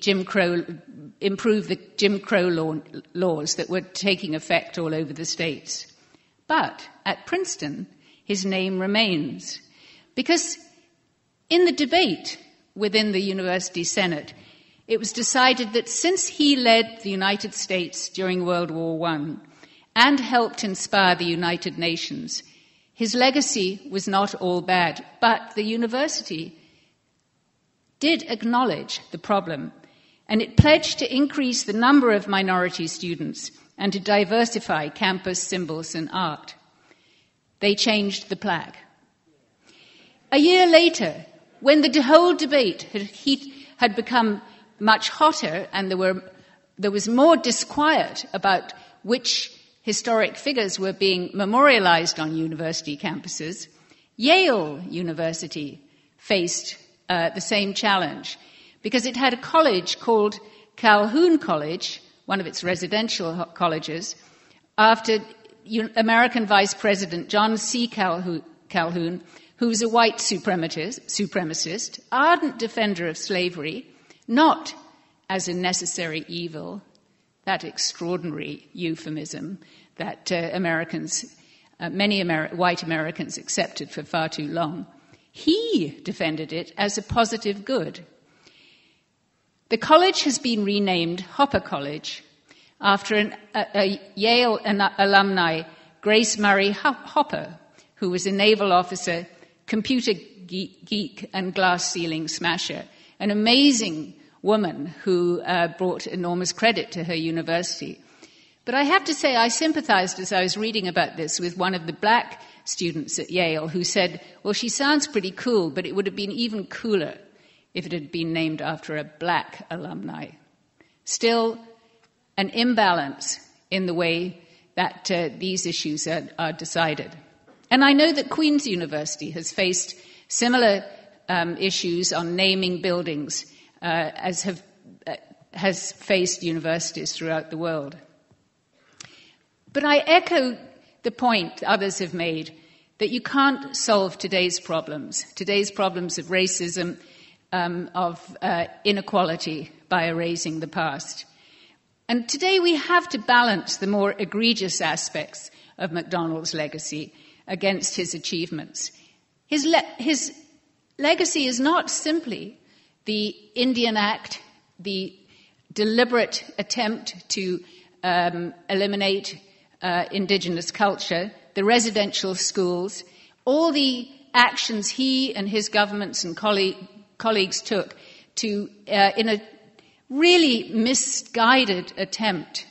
improve the Jim Crow laws that were taking effect all over the States. But at Princeton, his name remains, because in the debate within the University Senate, it was decided that since he led the United States during World War I and helped inspire the United Nations, his legacy was not all bad. But the university did acknowledge the problem, and it pledged to increase the number of minority students and to diversify campus symbols and art. They changed the plaque. A year later, when the whole debate had become much hotter and there was more disquiet about which historic figures were being memorialized on university campuses, Yale University faced the same challenge, because it had a college called Calhoun College, one of its residential colleges, after American Vice President John C. Calhoun, who was a white supremacist, ardent defender of slavery, not as a necessary evil, that extraordinary euphemism that many white Americans accepted for far too long. He defended it as a positive good. The college has been renamed Hopper College after a Yale alumni, Grace Murray Hopper, who was a naval officer, computer geek, and glass ceiling smasher, an amazing woman who brought enormous credit to her university. But I have to say, I sympathized as I was reading about this with one of the black students at Yale who said, well, she sounds pretty cool, but it would have been even cooler if it had been named after a black alumni. Still, an imbalance in the way that these issues are decided. And I know that Queen's University has faced similar issues on naming buildings as has faced universities throughout the world. But I echo the point others have made that you can't solve today's problems of racism, of inequality, by erasing the past. And today we have to balance the more egregious aspects of Macdonald's legacy against his achievements. His legacy is not simply the Indian Act, the deliberate attempt to eliminate indigenous culture, the residential schools, all the actions he and his governments and colleagues took to, in a really misguided attempt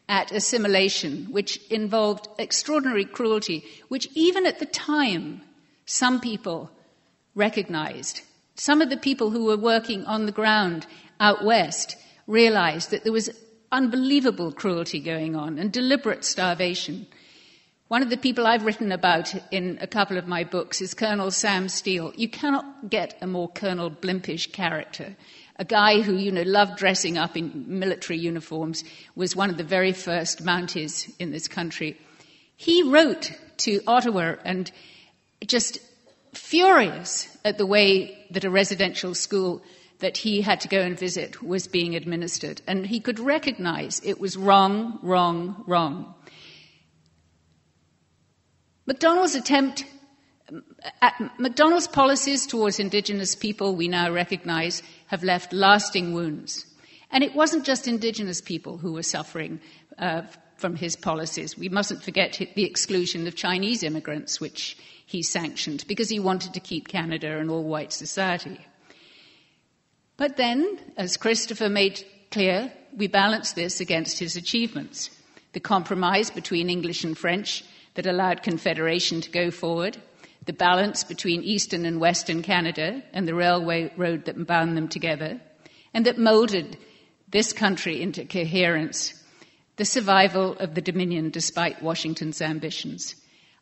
at assimilation, which involved extraordinary cruelty, which even at the time some people recognized. Some of the people who were working on the ground out west realized that there was unbelievable cruelty going on and deliberate starvation. One of the people I've written about in a couple of my books is Colonel Sam Steele. You cannot get a more Colonel Blimpish character. A guy who, loved dressing up in military uniforms, was one of the very first Mounties in this country. He wrote to Ottawa and just furious at the way that a residential school that he had to go and visit was being administered. And he could recognize it was wrong, wrong, wrong. Macdonald's policies towards Indigenous people, we now recognize, have left lasting wounds. And it wasn't just Indigenous people who were suffering from his policies. We mustn't forget the exclusion of Chinese immigrants, which he sanctioned, because he wanted to keep Canada an all-white society. But then, as Christopher made clear, we balance this against his achievements. The compromise between English and French that allowed Confederation to go forward, the balance between Eastern and Western Canada and the railway road that bound them together, and that moulded this country into coherence, the survival of the Dominion despite Washington's ambitions.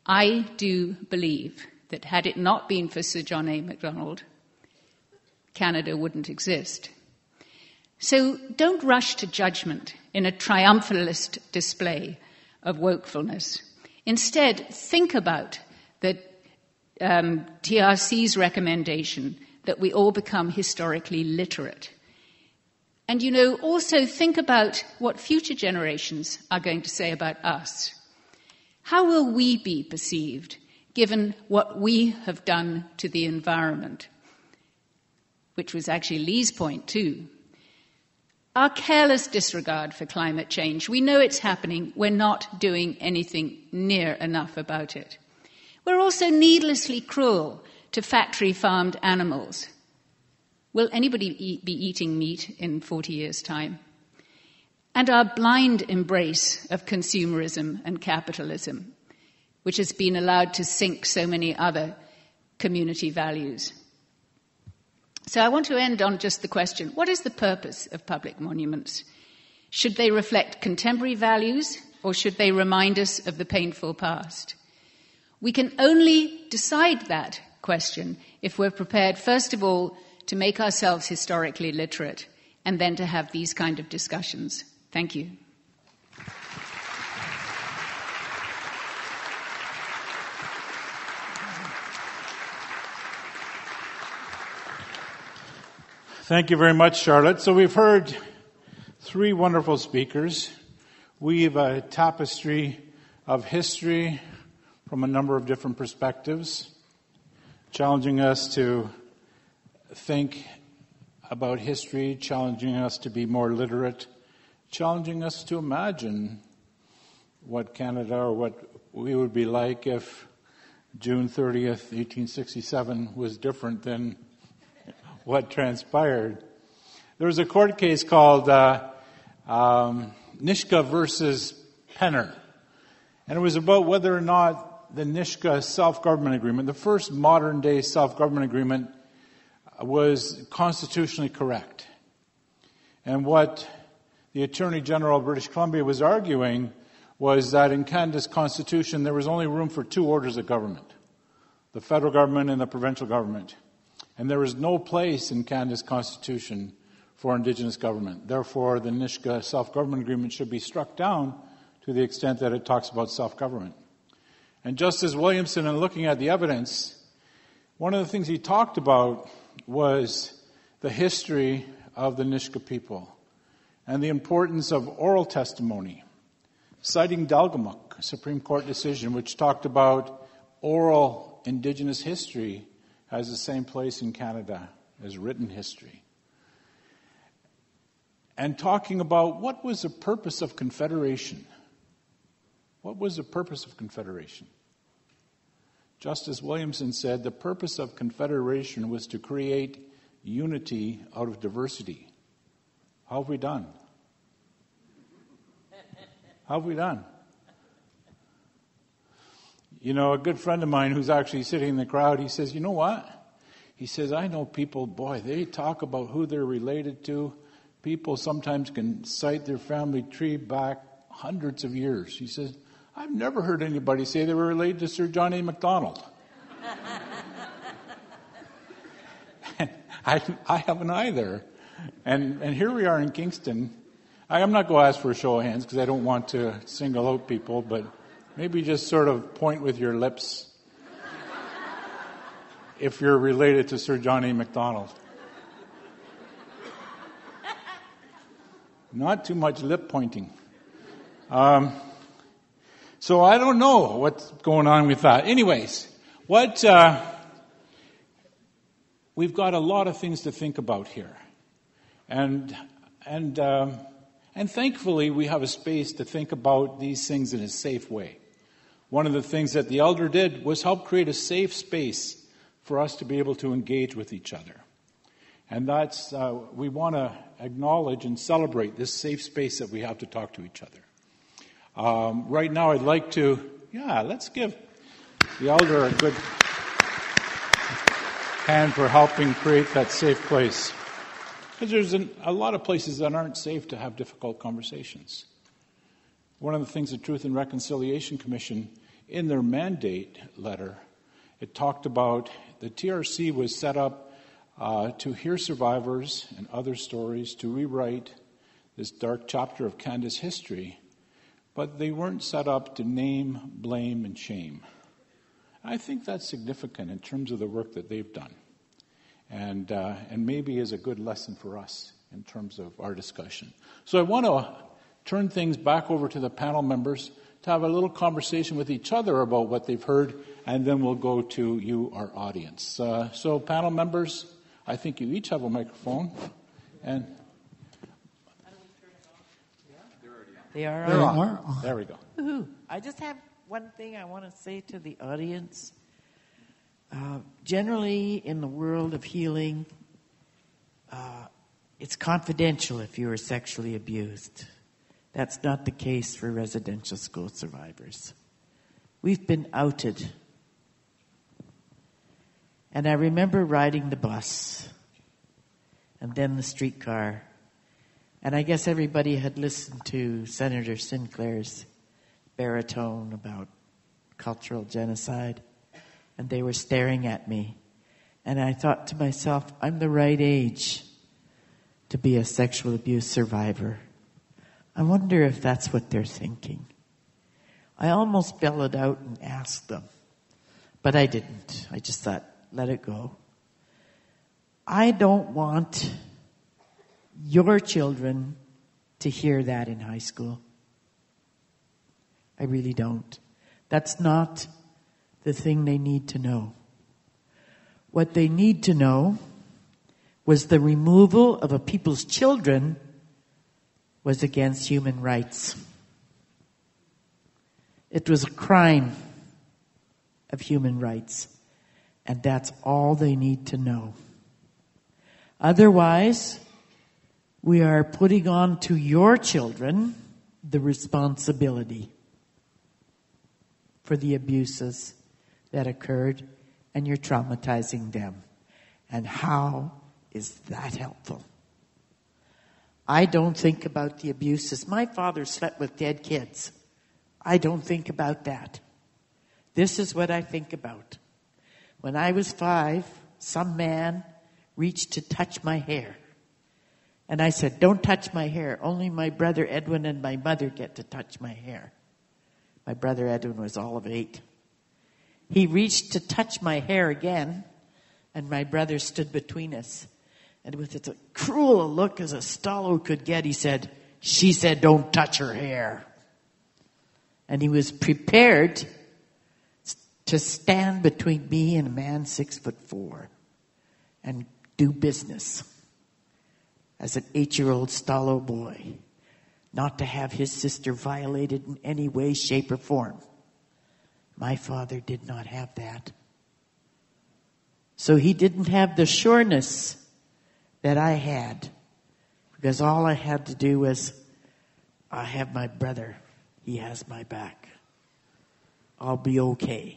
I do believe that had it not been for Sir John A. Macdonald, Canada wouldn't exist. So don't rush to judgment in a triumphalist display of wokefulness. Instead, think about the TRC's recommendation that we all become historically literate. And, also think about what future generations are going to say about us. How will we be perceived, given what we have done to the environment? Which was actually Lee's point, too. Our careless disregard for climate change. We know it's happening. We're not doing anything near enough about it. We're also needlessly cruel to factory-farmed animals. Will anybody be eating meat in 40 years' time? And our blind embrace of consumerism and capitalism, which has been allowed to sink so many other community values. So I want to end on just the question, what is the purpose of public monuments? Should they reflect contemporary values, or should they remind us of the painful past? We can only decide that question if we're prepared, first of all, to make ourselves historically literate, and then to have these kind of discussions. Thank you. Thank you very much, Charlotte. So we've heard three wonderful speakers. We've a tapestry of history from a number of different perspectives, challenging us to think about history, challenging us to be more literate, challenging us to imagine what Canada or what we would be like if June 30th, 1867 was different than what transpired. There was a court case called Nisga'a versus Penner, and it was about whether or not the Nisga'a self-government agreement, the first modern-day self-government agreement, was constitutionally correct. And what the Attorney General of British Columbia was arguing was that in Canada's constitution there was only room for two orders of government, the federal government and the provincial government. And there is no place in Canada's constitution for Indigenous government. Therefore, the Nisga'a self-government agreement should be struck down to the extent that it talks about self-government. And Justice Williamson, in looking at the evidence, one of the things he talked about was the history of the Nisga'a people and the importance of oral testimony, citing Delgamuuk, a Supreme Court decision which talked about oral Indigenous history has the same place in Canada as written history. And talking about what was the purpose of Confederation. What was the purpose of Confederation? Justice Williamson said the purpose of Confederation was to create unity out of diversity. How have we done? How have we done? A good friend of mine who's actually sitting in the crowd, he says, you know what? He says, I know people, boy, they talk about who they're related to. People sometimes can cite their family tree back hundreds of years. He says, I've never heard anybody say they were related to Sir John A. Macdonald. I haven't either. And here we are in Kingston. I'm not going to ask for a show of hands because I don't want to single out people, but maybe just sort of point with your lips if you're related to Sir John A. Macdonald. Not too much lip pointing. So I don't know what's going on with that. Anyways, we've got a lot of things to think about here. And thankfully we have a space to think about these things in a safe way. One of the things that the elder did was help create a safe space for us to be able to engage with each other. And that's, we want to acknowledge and celebrate this safe space that we have to talk to each other. Right now I'd like to, let's give the elder a good hand for helping create that safe place. Because there's a lot of places that aren't safe to have difficult conversations. One of the things the Truth and Reconciliation Commission, in their mandate letter, it talked about the TRC was set up to hear survivors and other stories, to rewrite this dark chapter of Canada's history, but they weren't set up to name, blame, and shame. I think that's significant in terms of the work that they've done, and maybe is a good lesson for us in terms of our discussion. So I want to turn things back over to the panel members to have a little conversation with each other about what they've heard, and then we'll go to you, our audience. So panel members, I think you each have a microphone. And They are There on. are. there we go. Woohoo. I just have one thing I want to say to the audience. Generally, in the world of healing, it's confidential if you are sexually abused. That's not the case for residential school survivors. We've been outed. And I remember riding the bus and then the streetcar. And I guess everybody had listened to Senator Sinclair's baritone about cultural genocide. And they were staring at me. And I thought to myself, I'm the right age to be a sexual abuse survivor. I wonder if that's what they're thinking. I almost bellowed out and asked them. But I didn't. I just thought, let it go. I don't want your children to hear that in high school. I really don't. That's not the thing they need to know. What they need to know was the removal of a people's children was against human rights. It was a crime of human rights. And that's all they need to know. Otherwise, we are putting on to your children the responsibility for the abuses that occurred, and you're traumatizing them. And how is that helpful? I don't think about the abuses. My father slept with dead kids. I don't think about that. This is what I think about. When I was 5, some man reached to touch my hair. And I said, don't touch my hair. Only my brother Edwin and my mother get to touch my hair. My brother Edwin was all of 8. He reached to touch my hair again, and my brother stood between us. And with as cruel a look as a Stallo could get, he said, she said, don't touch her hair. And he was prepared to stand between me and a man 6'4" and do business as an 8-year-old Stallo boy, not to have his sister violated in any way, shape, or form. My father did not have that. So he didn't have the sureness that I had, because all I had to do was, I have my brother. He has my back. I'll be okay.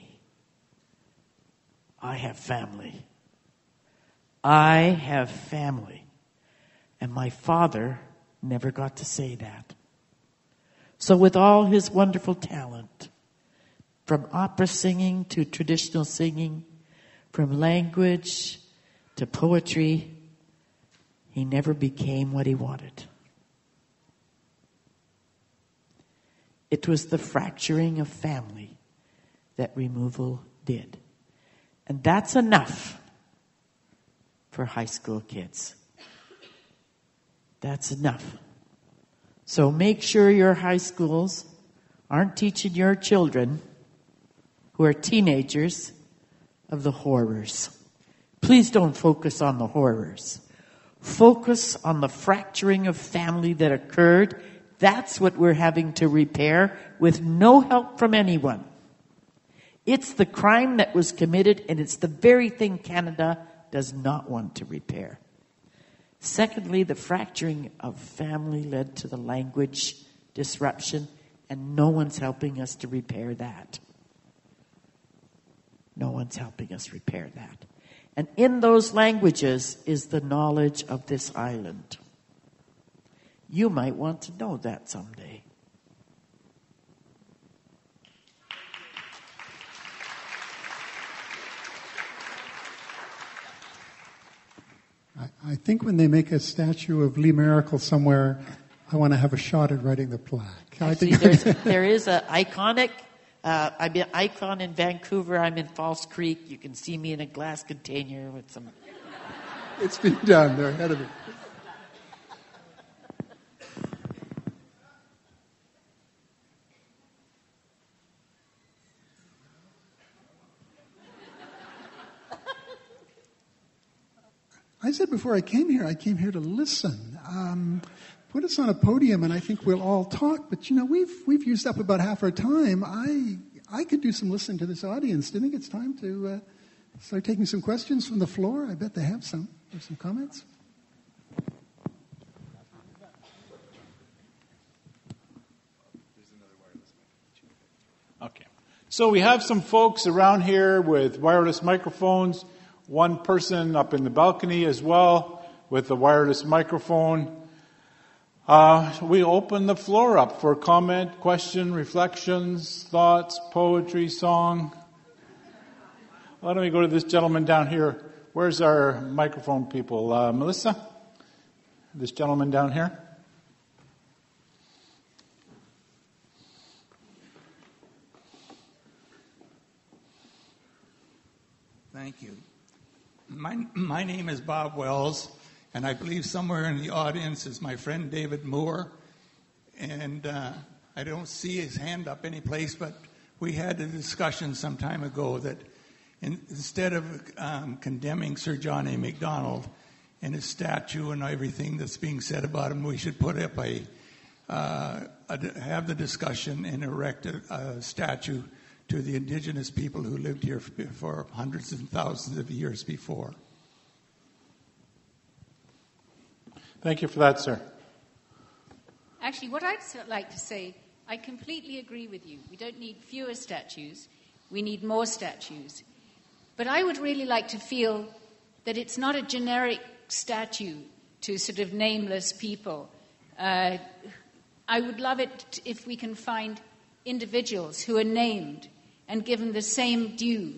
I have family. I have family. And my father never got to say that. So with all his wonderful talent, from opera singing to traditional singing, from language to poetry, he never became what he wanted. It was the fracturing of family that removal did. And that's enough for high school kids. That's enough. So make sure your high schools aren't teaching your children who are teenagers of the horrors. Please don't focus on the horrors. Focus on the fracturing of family that occurred. That's what we're having to repair with no help from anyone. It's the crime that was committed, and it's the very thing Canada does not want to repair. Secondly, the fracturing of family led to the language disruption, and no one's helping us to repair that. No one's helping us repair that. And in those languages is the knowledge of this island. You might want to know that someday. I think when they make a statue of Lee Maracle somewhere, I want to have a shot at writing the plaque. Actually, there is an iconic. I'm an icon in Vancouver. I'm in False Creek. You can see me in a glass container with some. It's been done. They're ahead of it. I said before I came here to listen. Put us on a podium and I think we'll all talk. But, we've used up about half our time. I could do some listening to this audience. Do you think it's time to start taking some questions from the floor? I bet they have some. There's some comments. Okay. So we have some folks around here with wireless microphones. One person up in the balcony as well with the wireless microphone. We open the floor up for comment, question, reflections, thoughts, poetry, song. Why don't we go to this gentleman down here? Where's our microphone people? Melissa? This gentleman down here? Thank you. My name is Bob Wells, and I believe somewhere in the audience is my friend David Moore. And I don't see his hand up any place, but we had a discussion some time ago that instead of condemning Sir John A. Macdonald and his statue and everything that's being said about him, we should put up have the discussion and erect a statue to the indigenous people who lived here for hundreds and thousands of years before. Thank you for that, sir. Actually, what I'd like to say, I completely agree with you. We don't need fewer statues. We need more statues. But I would really like to feel that it's not a generic statue to sort of nameless people. I would love it if we can find individuals who are named and given the same due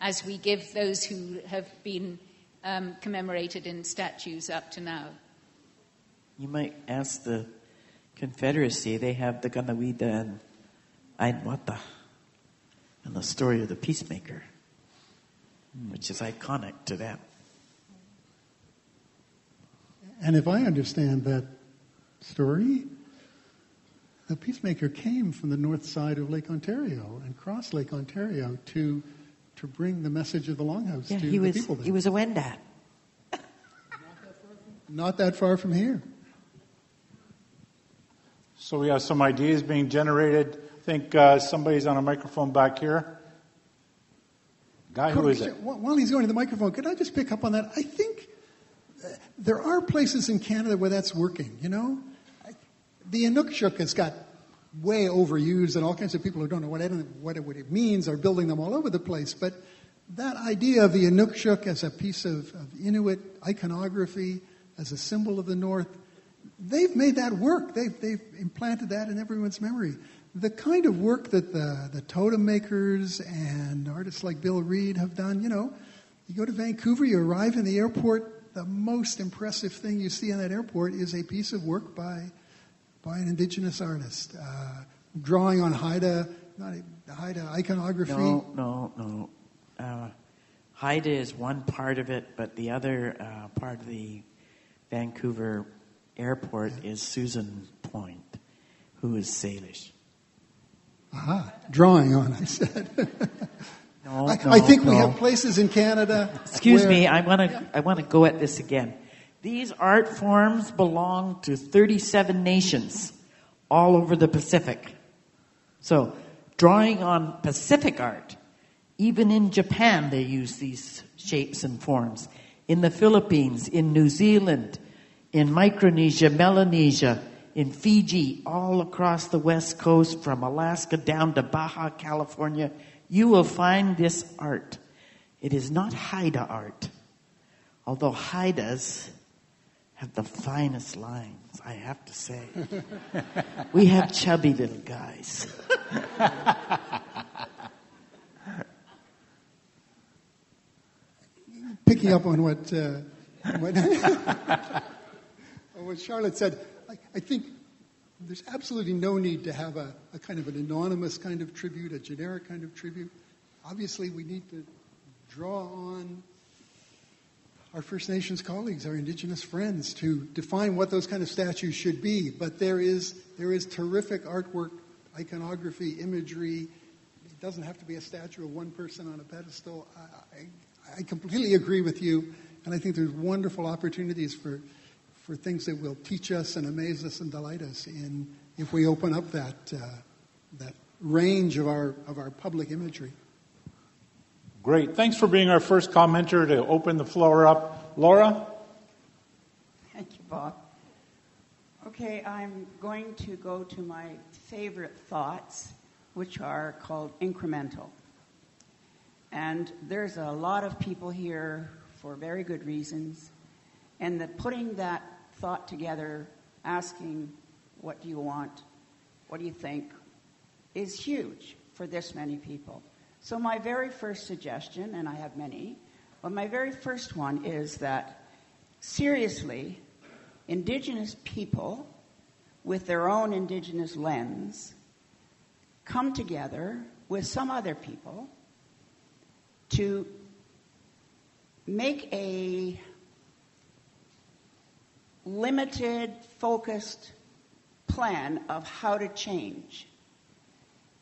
as we give those who have been commemorated in statues up to now. You might ask the Confederacy. They have the Ganawida and Ainwata and the story of the peacemaker, which is iconic to them. And if I understand that story, the peacemaker came from the north side of Lake Ontario and crossed Lake Ontario to bring the message of the Longhouse to the people there. He was a Wendat. Not that far from here. So we have some ideas being generated. I think somebody's on a microphone back here. Guy, who is it? While he's going to the microphone, could I just pick up on that? I think there are places in Canada where that's working, The Inukshuk has got way overused, and all kinds of people who don't know what it means are building them all over the place. But that idea of the Inukshuk as a piece of Inuit iconography, as a symbol of the North, they've made that work. They've implanted that in everyone's memory. The kind of work that the totem makers and artists like Bill Reed have done, you go to Vancouver, you arrive in the airport, the most impressive thing you see in that airport is a piece of work by an Indigenous artist, drawing on Haida iconography. No. Haida is one part of it, but the other part of the Vancouver airport is Susan Point, who is Salish. Aha, drawing on, I said. I think we have places in Canada. Excuse me, I want to go at this again. These art forms belong to 37 nations all over the Pacific. So, drawing on Pacific art, even in Japan they use these shapes and forms. In the Philippines, in New Zealand, in Micronesia, Melanesia, in Fiji, all across the West Coast, from Alaska down to Baja California, you will find this art. It is not Haida art, although Haidas have the finest lines, I have to say. We have chubby little guys. Picking up on what Charlotte said, I think there's absolutely no need to have a kind of an anonymous kind of tribute, a generic kind of tribute. Obviously, we need to draw on our First Nations colleagues, our Indigenous friends, to define what those kind of statues should be. But there is terrific artwork, iconography, imagery. It doesn't have to be a statue of one person on a pedestal. I completely agree with you, and I think there's wonderful opportunities for things that will teach us and amaze us and delight us if we open up that range of our public imagery. Great. Thanks for being our first commenter to open the floor up. Laura? Thank you, Bob. Okay, I'm going to go to my favorite thoughts, which are called incremental. And there's a lot of people here for very good reasons. And putting that thought together, asking, what do you want? What do you think? Is huge for this many people. So my very first suggestion, and I have many, but my very first one is that, seriously, Indigenous people with their own Indigenous lens come together with some other people to make a limited, focused plan of how to change.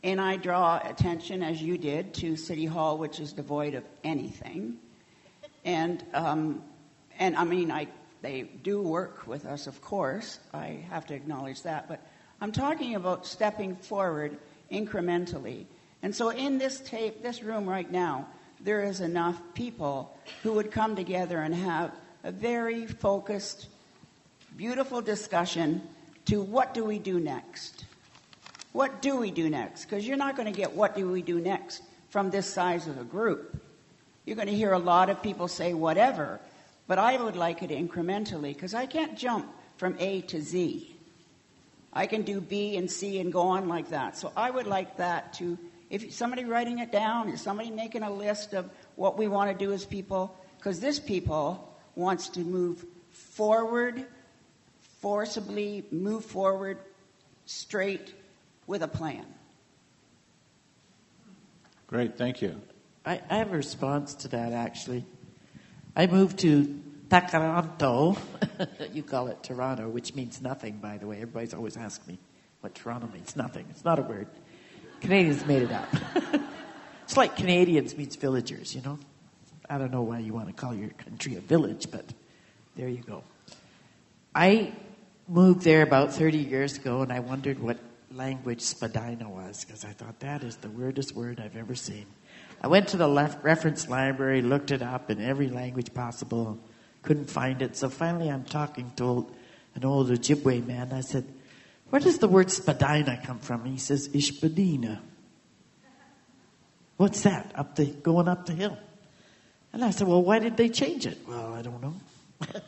And I draw attention, as you did, to City Hall, which is devoid of anything. And I mean, they do work with us, of course. I have to acknowledge that. But I'm talking about stepping forward incrementally. And so in this room right now, there is enough people who would come together and have a very focused, beautiful discussion to what do we do next? What do we do next? Because you're not going to get what do we do next from this size of a group. You're going to hear a lot of people say whatever, but I would like it incrementally because I can't jump from A to Z. I can do B and C and go on like that. So I would like that to, if somebody writing it down, is somebody making a list of what we want to do as people? Because this people wants to move forward, forcibly move forward straight with a plan. Great, thank you. I have a response to that, actually. I moved to Takaranto. You call it Toronto, which means nothing, by the way. Everybody's always asked me what Toronto means. Nothing. It's not a word. Canadians made it up. It's like Canadians means villagers, you know. I don't know why you want to call your country a village, but there you go. I moved there about 30 years ago, and I wondered what language Spadina was, because I thought that is the weirdest word I've ever seen. I went to the reference library, looked it up in every language possible, couldn't find it. So finally I'm talking to an old Ojibwe man. I said, where does the word Spadina come from? And he says, Ishpadina. What's that? Going up the hill. And I said, well, why did they change it? Well, I don't know.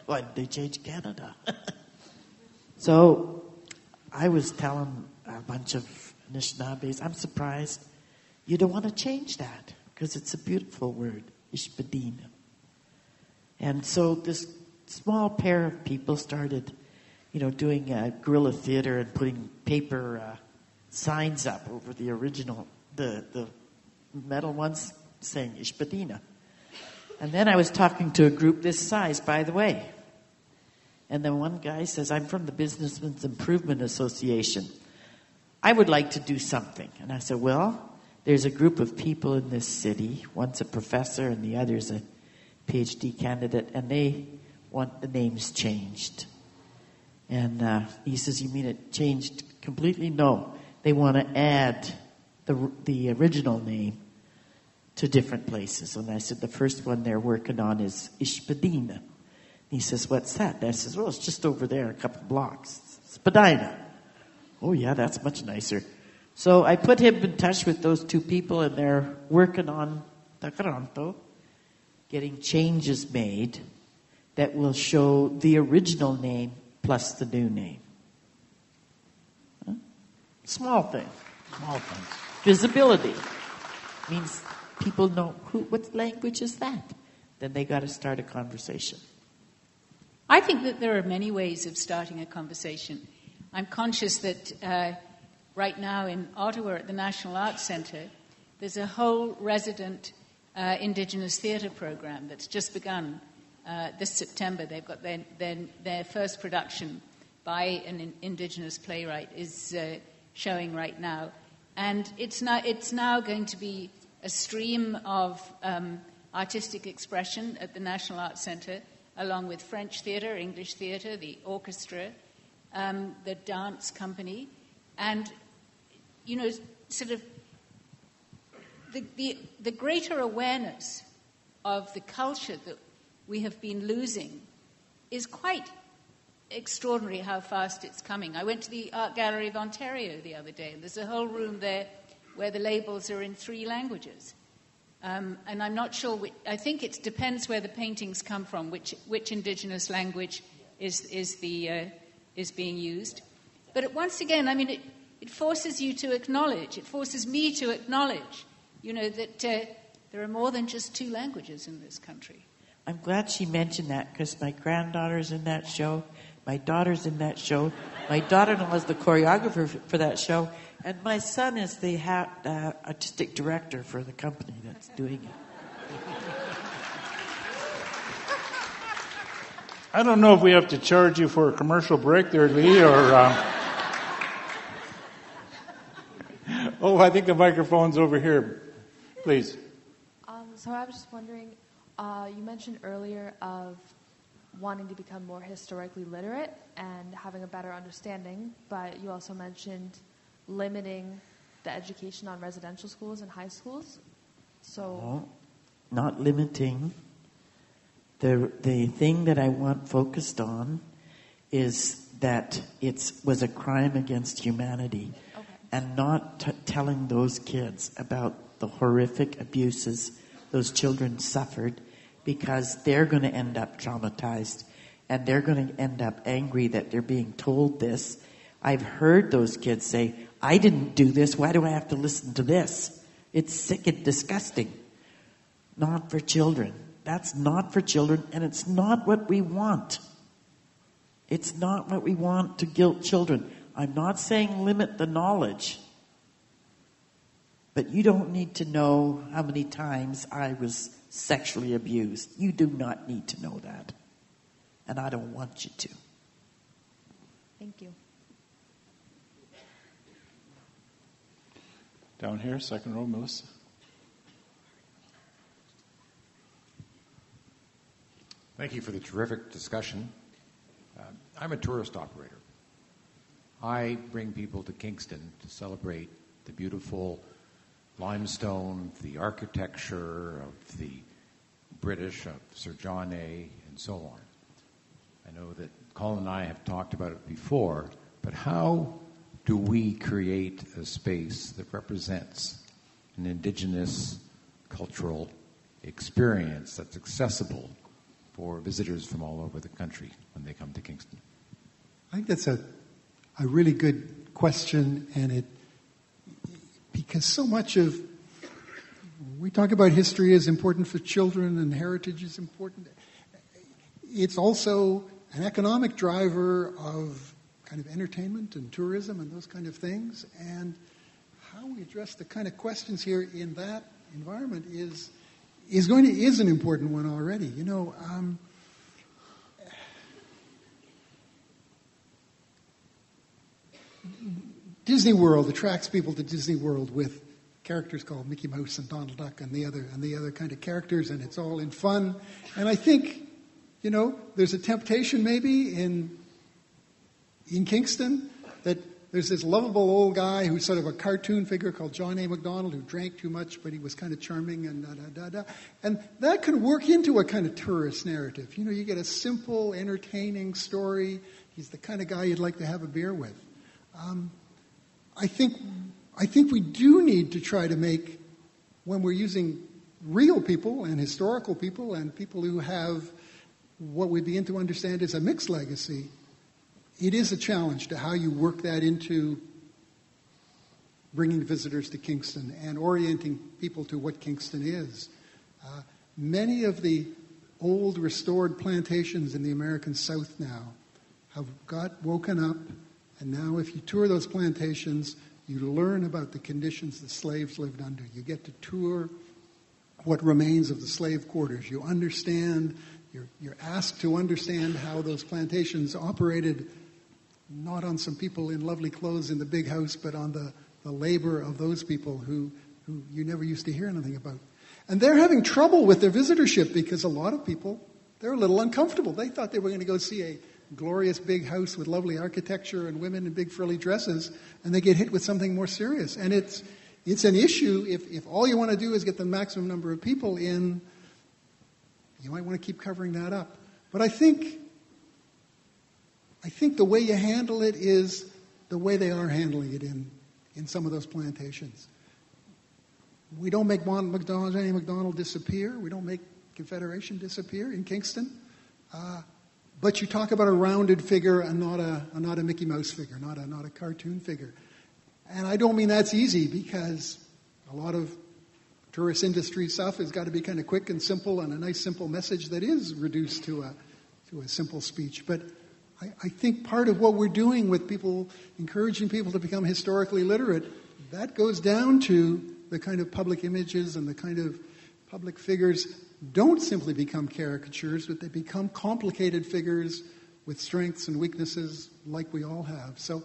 Why did they change Canada? So I was telling a bunch of Anishinaabes, I'm surprised you don't want to change that because it's a beautiful word, Ishpadina. And so this small pair of people started, doing guerrilla theater and putting paper signs up over the original, the metal ones saying Ishpadina. And then I was talking to a group this size, by the way. And then one guy says, I'm from the Businessmen's Improvement Association. I would like to do something. And I said, well, there's a group of people in this city. One's a professor and the other's a PhD candidate. And they want the names changed. And he says, you mean it changed completely? No. They want to add the original name to different places. And I said, the first one they're working on is Ishpadina. He says, what's that? And I says, well, it's just over there, a couple blocks. Spadina. Oh, yeah, that's much nicer. So I put him in touch with those two people, and they're working on Takaranto, getting changes made that will show the original name plus the new name. Huh? Small thing. Small things. Visibility means people know what language is that. Then they got to start a conversation. I think that there are many ways of starting a conversation. I'm conscious that right now in Ottawa at the National Arts Centre, there's a whole resident Indigenous theatre program that's just begun this September. They've got their first production by an Indigenous playwright is showing right now. And it's now going to be a stream of artistic expression at the National Arts Centre, along with French theatre, English theatre, the orchestra, the dance company, and, sort of the greater awareness of the culture that we have been losing is quite extraordinary how fast it's coming. I went to the Art Gallery of Ontario the other day, and there's a whole room there where the labels are in 3 languages. And I'm not sure I think it depends where the paintings come from, which Indigenous language is being used. But once again, I mean, it forces you to acknowledge, it forces me to acknowledge, that there are more than just 2 languages in this country. I'm glad she mentioned that because my granddaughter's in that show, my daughter's in that show, my daughter-in-law is the choreographer for that show, and my son is the artistic director for the company that's doing it. I don't know if we have to charge you for a commercial break there, Lee, or... Oh, I think the microphone's over here. Please. So I was just wondering, you mentioned earlier of wanting to become more historically literate and having a better understanding, but you also mentioned limiting the education on residential schools and high schools. So, no, not limiting. The thing that I want focused on is that it was a crime against humanity, okay, and not telling those kids about the horrific abuses those children suffered, because they're going to end up traumatized and they're going to end up angry that they're being told this. I've heard those kids say, I didn't do this. Why do I have to listen to this? It's sick and disgusting. Not for children. That's not for children, and it's not what we want. It's not what we want to guilt children. I'm not saying limit the knowledge, but you don't need to know how many times I was sexually abused. You do not need to know that, and I don't want you to. Thank you. Down here, second row, Melissa. Thank you for the terrific discussion. I'm a tourist operator. I bring people to Kingston to celebrate the beautiful limestone, the architecture of the British, of Sir John A., and so on. I know that Colin and I have talked about it before, but how do we create a space that represents an Indigenous cultural experience that's accessible for visitors from all over the country when they come to Kingston? I think that's a really good question, and because so much of, we talk about history as important for children and heritage is important. It's also an economic driver of kind of entertainment and tourism and those kind of things. And how we address the kind of questions here in that environment is an important one already. Disney World attracts people to Disney World with characters called Mickey Mouse and Donald Duck and the other kind of characters, and it's all in fun. And I think, there's a temptation maybe in Kingston that there's this lovable old guy who's sort of a cartoon figure called John A. Macdonald who drank too much, but he was kind of charming and da-da-da-da. And that can work into a kind of tourist narrative. You get a simple, entertaining story. He's the kind of guy you'd like to have a beer with. I think we do need to try to make, when we're using real people and historical people and people who have what we begin to understand as a mixed legacy, it is a challenge to how you work that into bringing visitors to Kingston and orienting people to what Kingston is. Many of the old restored plantations in the American South now have got woken up, and now if you tour those plantations, you learn about the conditions the slaves lived under. You get to tour what remains of the slave quarters. You understand, you're asked to understand how those plantations operated, not on some people in lovely clothes in the big house, but on the labor of those people who you never used to hear anything about. And they're having trouble with their visitorship because a lot of people, they're a little uncomfortable. They thought they were going to go see a glorious big house with lovely architecture and women in big frilly dresses, and they get hit with something more serious. And it's an issue. If all you want to do is get the maximum number of people in, you might want to keep covering that up. But I think the way you handle it is the way they are handling it in some of those plantations. We don't make Johnny Macdonald disappear. We don't make Confederation disappear in Kingston. But you talk about a rounded figure and not a Mickey Mouse figure, not a cartoon figure. And I don't mean that's easy, because a lot of tourist industry stuff has got to be kind of quick and simple, and a nice simple message that is reduced to a simple speech. But I think part of what we're doing with people, encouraging people to become historically literate, that goes down to the kind of public images and the kind of public figures don't simply become caricatures, but they become complicated figures with strengths and weaknesses like we all have. So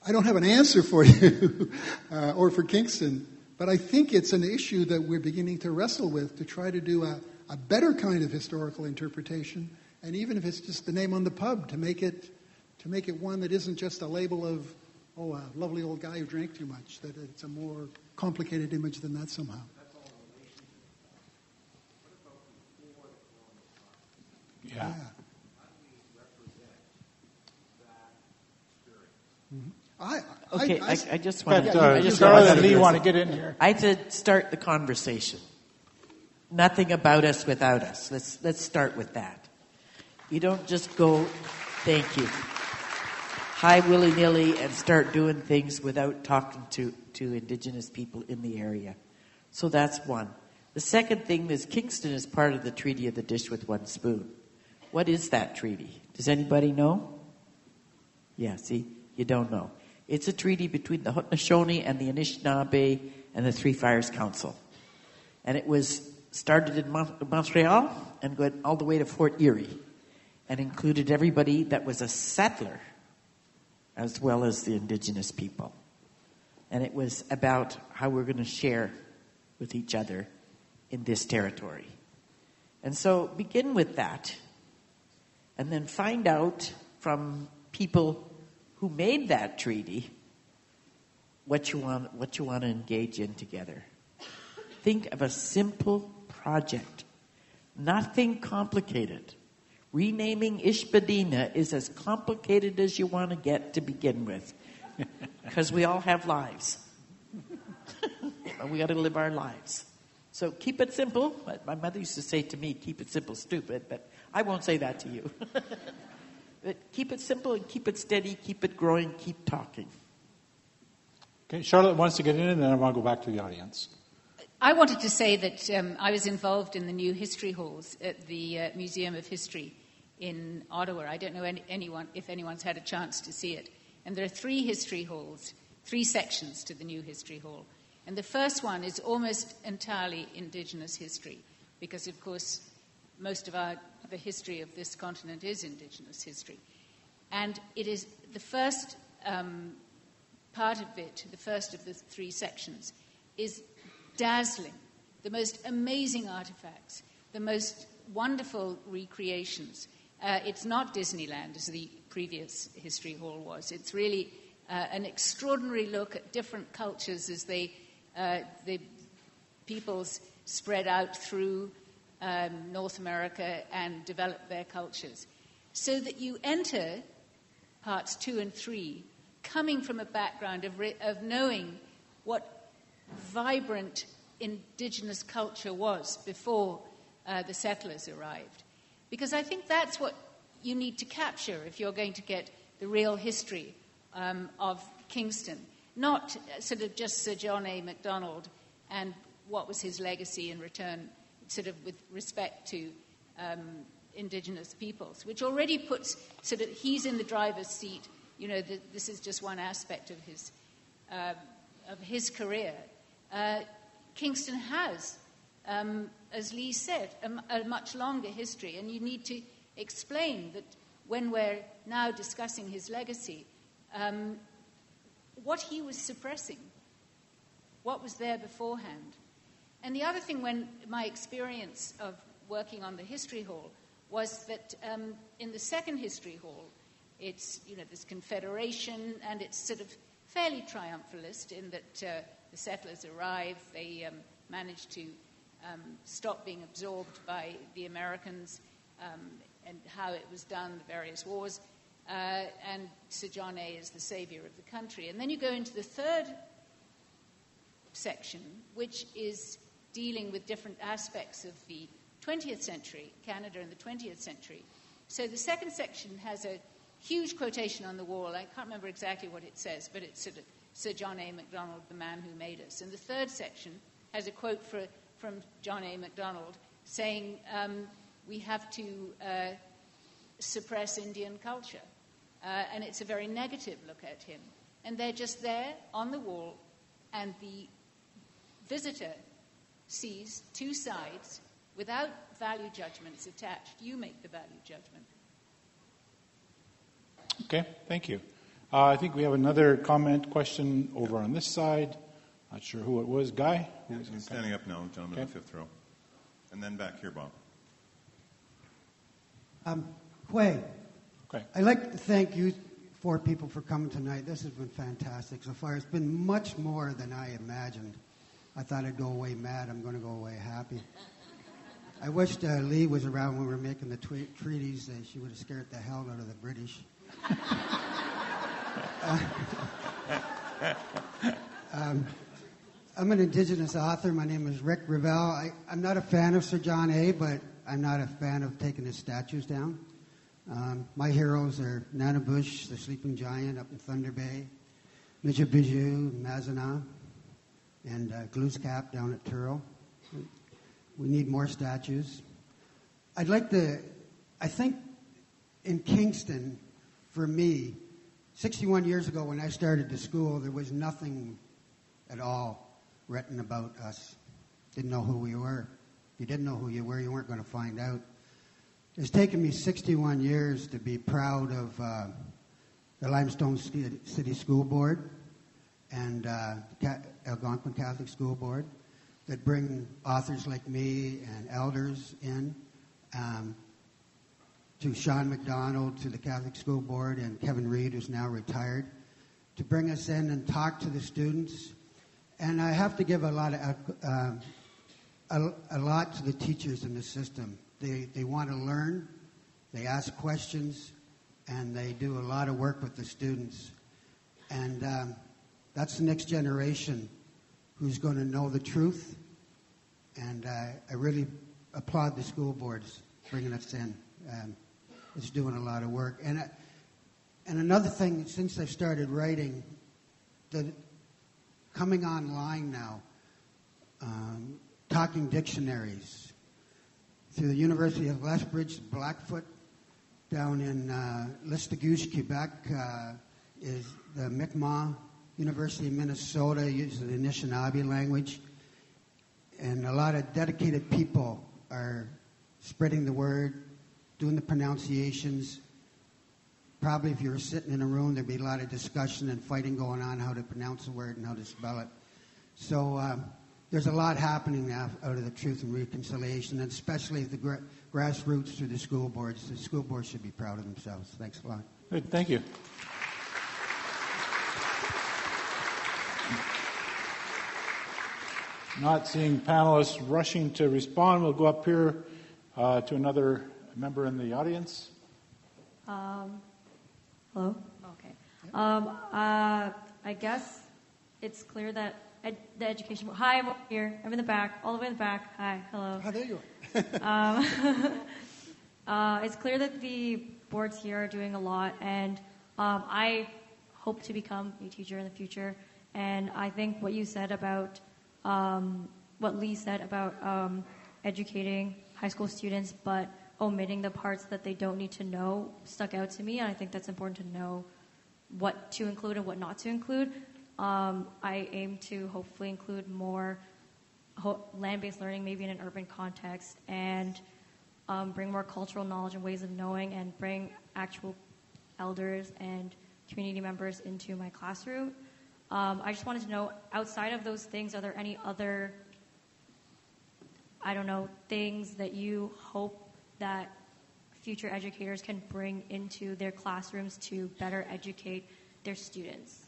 I don't have an answer for you or for Kingston, but I think it's an issue that we're beginning to wrestle with, to try to do a better kind of historical interpretation, and even if it's just the name on the pub, to make it one that isn't just a label of, a lovely old guy who drank too much, that it's a more complicated image than that somehow. Yeah. I just want to. Charlotte and Lee want to get in here. I said start the conversation. Nothing about us without us. Let's start with that. You don't just go, thank you, hi willy-nilly and start doing things without talking to Indigenous people in the area. So that's one. The second thing is Kingston is part of the Treaty of the Dish with One Spoon. What is that treaty? Does anybody know? Yeah, see, you don't know. It's a treaty between the Haudenosaunee and the Anishinaabe and the Three Fires Council. And it was started in Montreal and went all the way to Fort Erie and included everybody that was a settler as well as the Indigenous people. And it was about how we're going to share with each other in this territory. And so begin with that. And then find out from people who made that treaty what you want to engage in together. Think of a simple project. Nothing complicated. Renaming Ishbadina is as complicated as you want to get to begin with. Because we all have lives. We got to live our lives. So keep it simple. My mother used to say to me, keep it simple, stupid, but I won't say that to you. But keep it simple and keep it steady, keep it growing, keep talking. Okay, Charlotte wants to get in, and then I want to go back to the audience. I wanted to say that I was involved in the new history halls at the Museum of History in Ottawa. I don't know if anyone's had a chance to see it. And there are 3 history halls, 3 sections to the new history hall. And the first one is almost entirely Indigenous history, because, of course, most of the history of this continent is Indigenous history. And it is the first part of it, the first of the 3 sections, is dazzling. The most amazing artifacts, the most wonderful recreations. It's not Disneyland, as the previous history hall was. It's really an extraordinary look at different cultures as the peoples spread out through North America and develop their cultures. So that you enter parts 2 and 3 coming from a background of knowing what vibrant Indigenous culture was before the settlers arrived. Because I think that's what you need to capture if you're going to get the real history of Kingston. Not sort of just Sir John A. Macdonald and what was his legacy in return, sort of with respect to Indigenous peoples, which already puts sort of, he's in the driver's seat. You know, this is just one aspect of his career. Kingston has, as Lee said, a much longer history, and you need to explain that when we're now discussing his legacy, what he was suppressing, what was there beforehand. And the other thing, when my experience of working on the history hall was that in the second history hall, it's, you know, this confederation, and it's sort of fairly triumphalist in that the settlers arrive, they manage to stop being absorbed by the Americans, and how it was done, the various wars, and Sir John A. is the savior of the country. And then you go into the third section, which is dealing with different aspects of the 20th century, Canada in the 20th century. So the second section has a huge quotation on the wall. I can't remember exactly what it says, but it's sort of Sir John A. Macdonald, the man who made us. And the third section has a quote from John A. Macdonald saying, we have to suppress Indian culture. And it's a very negative look at him. And they're just there on the wall, and the visitor sees 2 sides without value judgments attached. You make the value judgment. Okay, thank you. I think we have another question over on this side. Not sure who it was. Guy? Yeah, standing up now, gentleman in the 5th row. And then back here, Bob. Quay. Okay. I'd like to thank you 4 people for coming tonight. This has been fantastic so far. It's been much more than I imagined. I thought I'd go away mad. I'm going to go away happy. I wished Lee was around when we were making the treaties. She would have scared the hell out of the British. I'm an Indigenous author. My name is Rick Revell. I'm not a fan of Sir John A., but I'm not a fan of taking his statues down. My heroes are Nana Bush, the sleeping giant up in Thunder Bay, Mijibiju, Mazana, and Glooskap down at Turl. We need more statues. I think in Kingston, for me, 61 years ago when I started the school, there was nothing at all written about us. Didn't know who we were. If you didn't know who you were, you weren't going to find out. It's taken me 61 years to be proud of the Limestone City School Board and Algonquin Catholic School Board that bring authors like me and elders in, to Sean Macdonald, to the Catholic School Board, and Kevin Reed, who's now retired, to bring us in and talk to the students. And I have to give a lot to the teachers in the system. They want to learn, they ask questions, and they do a lot of work with the students. And that's the next generation who's going to know the truth. And I really applaud the school boards bringing us in. is doing a lot of work. And another thing, since I've started writing, coming online now, talking dictionaries through the University of Lethbridge, Blackfoot, down in Listigouche, Quebec, is the Mi'kmaq. University of Minnesota uses the Anishinaabe language. And a lot of dedicated people are spreading the word, doing the pronunciations. Probably if you were sitting in a room, there'd be a lot of discussion and fighting going on how to pronounce the word and how to spell it. So there's a lot happening now out of the Truth and Reconciliation, and especially the grassroots through the school boards. The school boards should be proud of themselves. Thanks a lot. Good, thank you. Not seeing panelists rushing to respond, we'll go up here to another member in the audience. Hello? Okay. I guess it's clear that the education... Hi, I'm over here. I'm in the back, all the way in the back. Hi, hello. Oh, there you are. It's clear that the boards here are doing a lot, and I hope to become a teacher in the future. And I think what you said about... what Lee said about educating high school students but omitting the parts that they don't need to know stuck out to me, and I think that's important to know what to include and what not to include. I aim to hopefully include more land-based learning, maybe in an urban context, and bring more cultural knowledge and ways of knowing, and bring actual elders and community members into my classroom. I just wanted to know, outside of those things, are there any other, things that you hope that future educators can bring into their classrooms to better educate their students?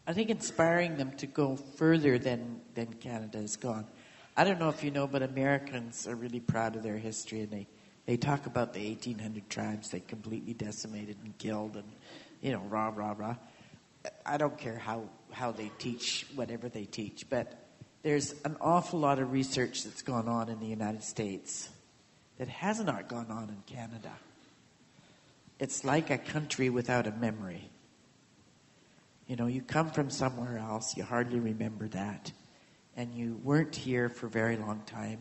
I think inspiring them to go further than Canada has gone. I don't know if you know, but Americans are really proud of their history, and they talk about the 1,800 tribes they completely decimated and killed, and, rah, rah, rah. I don't care how they teach whatever they teach, but there's an awful lot of research that's gone on in the United States that has not gone on in Canada. It's like a country without a memory. You come from somewhere else, you hardly remember that, and you weren't here for a very long time,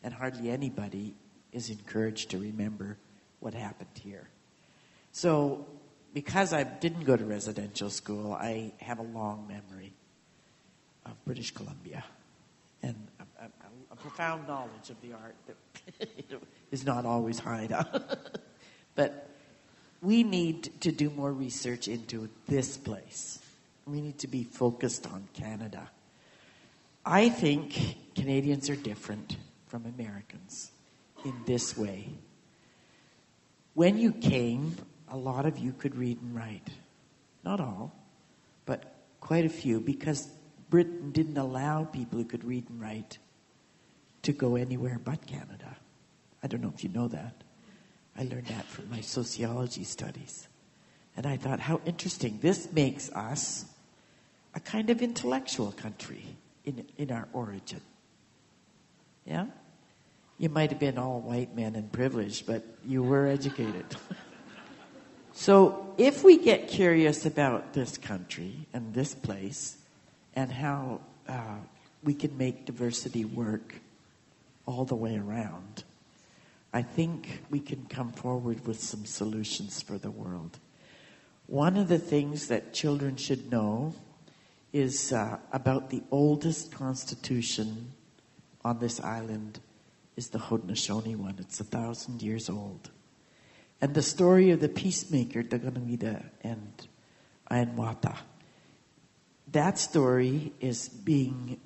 and hardly anybody is encouraged to remember what happened here. So, because I didn't go to residential school, I have a long memory of British Columbia and a profound knowledge of the art that is not always high. But we need to do more research into this place. We need to be focused on Canada. I think Canadians are different from Americans in this way. When you came, a lot of you could read and write. Not all, but quite a few, because Britain didn't allow people who could read and write to go anywhere but Canada. I don't know if you know that. I learned that from my sociology studies. And I thought, how interesting. This makes us a kind of intellectual country in our origin. Yeah? You might have been all white men and privileged, but you were educated. So if we get curious about this country and this place and how we can make diversity work all the way around, I think we can come forward with some solutions for the world. One of the things that children should know is about the oldest constitution on this island is the Haudenosaunee one. It's 1,000 years old. And the story of the peacemaker, Daganamida and Ayanwata, that story is being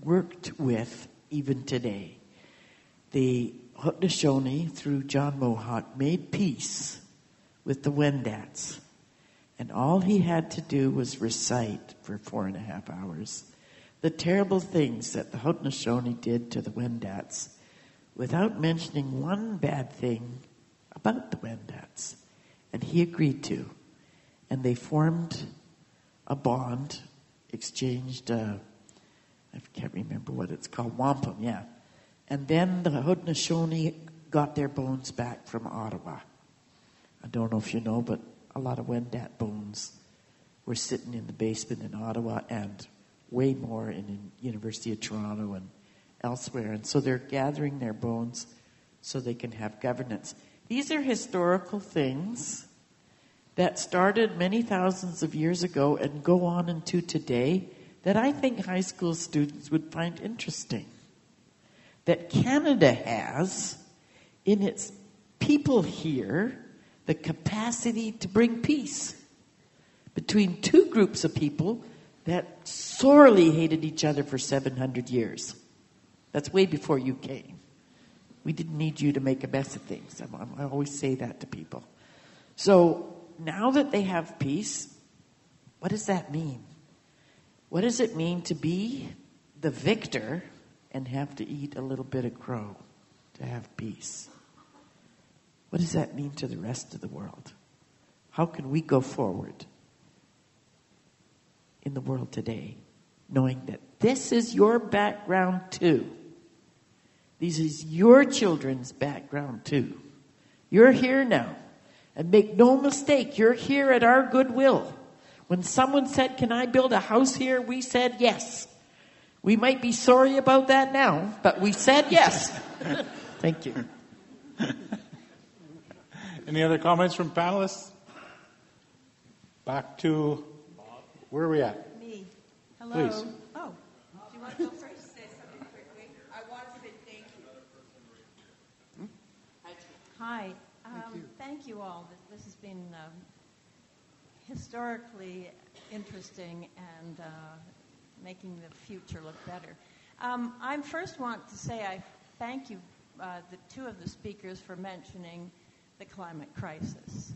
worked with even today. The Haudenosaunee, through John Mohawk, made peace with the Wendat's. And all he had to do was recite for 4.5 hours the terrible things that the Haudenosaunee did to the Wendat's without mentioning one bad thing about the Wendat's. And he agreed to. And they formed a bond, exchanged, I can't remember what it's called, wampum, yeah. And then the Haudenosaunee got their bones back from Ottawa. I don't know if you know, but a lot of Wendat bones were sitting in the basement in Ottawa and way more in University of Toronto and elsewhere. And so they're gathering their bones so they can have governance. These are historical things that started many thousands of years ago and go on into today that I think high school students would find interesting. That Canada has, in its people here, the capacity to bring peace between two groups of people that sorely hated each other for 700 years. That's way before you came. We didn't need you to make a mess of things. I always say that to people. So now that they have peace, what does that mean? What does it mean to be the victor and have to eat a little bit of crow to have peace? What does that mean to the rest of the world? How can we go forward in the world today, knowing that this is your background too? This is your children's background too. You're here now. And make no mistake, you're here at our goodwill. When someone said, "Can I build a house here?" we said yes. We might be sorry about that now, but we said yes. Thank you. Any other comments from panelists? Back to, where are we at? Me. Hello. Please. Oh, do you want to go first? Say something quickly. I want to say thank you. Hi. Thank you all. This has been historically interesting and making the future look better. I first want to say I thank you, the two of the speakers, for mentioning the climate crisis.